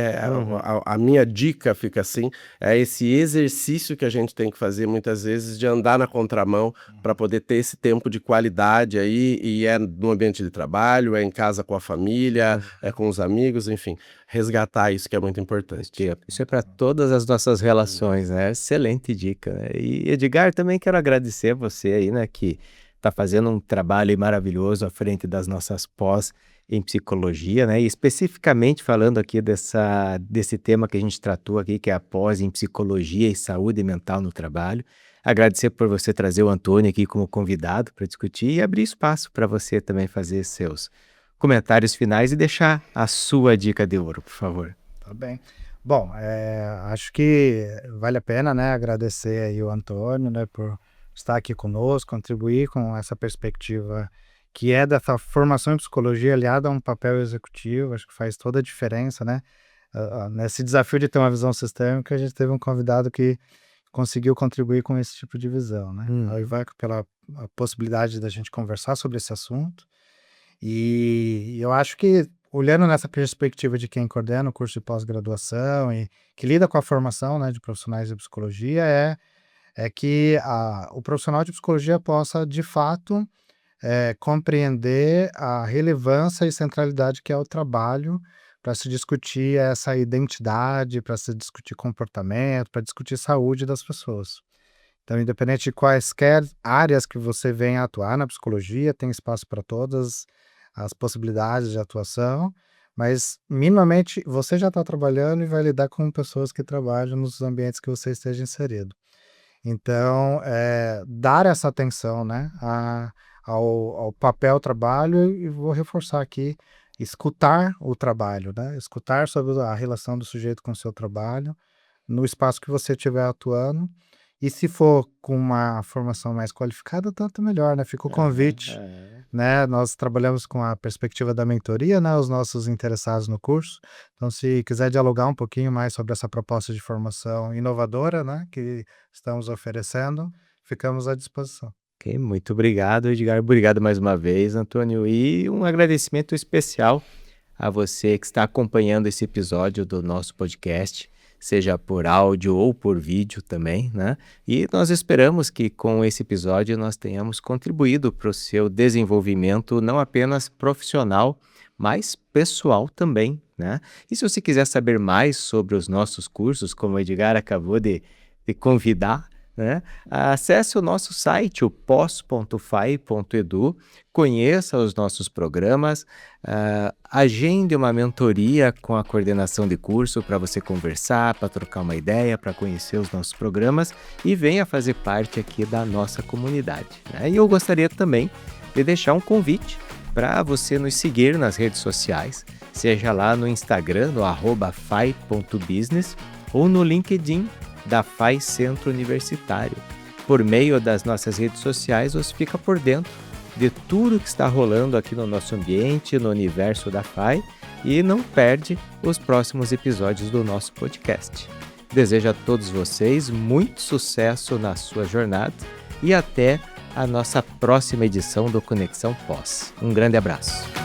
C: a minha dica fica assim, é esse exercício que a gente tem que fazer muitas vezes de andar na contramão para poder ter esse tempo de qualidade aí, e no ambiente de trabalho, em casa com a família, com os amigos, enfim, resgatar isso que é muito importante.
A: Isso é para todas as nossas relações, né? Excelente dica, né? E Edgar, também quero agradecer a você aí, né, que está fazendo um trabalho maravilhoso à frente das nossas pós em psicologia, né? E especificamente falando aqui desse tema que a gente tratou aqui, que é a pós em psicologia e saúde mental no trabalho. Agradecer por você trazer o Antônio aqui como convidado para discutir e abrir espaço para você também fazer seus comentários finais e deixar a sua dica de ouro, por favor.
B: Tá bem. Bom, acho que vale a pena, né, agradecer aí o Antônio, né, por estar aqui conosco, contribuir com essa perspectiva que é dessa formação em psicologia aliada a um papel executivo. Acho que faz toda a diferença, né? Nesse desafio de ter uma visão sistêmica, a gente teve um convidado que conseguiu contribuir com esse tipo de visão, né? Aí vai pela a possibilidade da gente conversar sobre esse assunto. E eu acho que, olhando nessa perspectiva de quem coordena o curso de pós-graduação e que lida com a formação, né, de profissionais de psicologia, é que o profissional de psicologia possa, de fato, compreender a relevância e centralidade que é o trabalho para se discutir essa identidade, para se discutir comportamento, para discutir saúde das pessoas. Então, independente de quaisquer áreas que você venha atuar na psicologia, tem espaço para todas as possibilidades de atuação, mas minimamente você já está trabalhando e vai lidar com pessoas que trabalham nos ambientes que você esteja inserido. Então, dar essa atenção, né, ao papel trabalho, e vou reforçar aqui, escutar o trabalho, né, escutar sobre a relação do sujeito com o seu trabalho, no espaço que você estiver atuando, e se for com uma formação mais qualificada, tanto melhor, né, fica o
A: Aham,
B: convite,
A: aham.
B: né, nós trabalhamos com a perspectiva da mentoria, né, os nossos interessados no curso, então se quiser dialogar um pouquinho mais sobre essa proposta de formação inovadora, né, que estamos oferecendo, ficamos à disposição.
A: Ok, muito obrigado, Edgar. Obrigado mais uma vez, Antônio. E um agradecimento especial a você que está acompanhando esse episódio do nosso podcast, seja por áudio ou por vídeo também, né? E nós esperamos que com esse episódio nós tenhamos contribuído para o seu desenvolvimento, não apenas profissional, mas pessoal também, né? E se você quiser saber mais sobre os nossos cursos, como o Edgar acabou de convidar, né? Acesse o nosso site, o pos.fai.edu, conheça os nossos programas, agende uma mentoria com a coordenação de curso para você conversar, para trocar uma ideia, para conhecer os nossos programas e venha fazer parte aqui da nossa comunidade, né? E eu gostaria também de deixar um convite para você nos seguir nas redes sociais, seja lá no Instagram, no @fai.business ou no LinkedIn da FAI Centro Universitário. Por meio das nossas redes sociais, você fica por dentro de tudo que está rolando aqui no nosso ambiente, no universo da FAI, e não perde os próximos episódios do nosso podcast. Desejo a todos vocês muito sucesso na sua jornada e até a nossa próxima edição do Conexão Pós. Um grande abraço.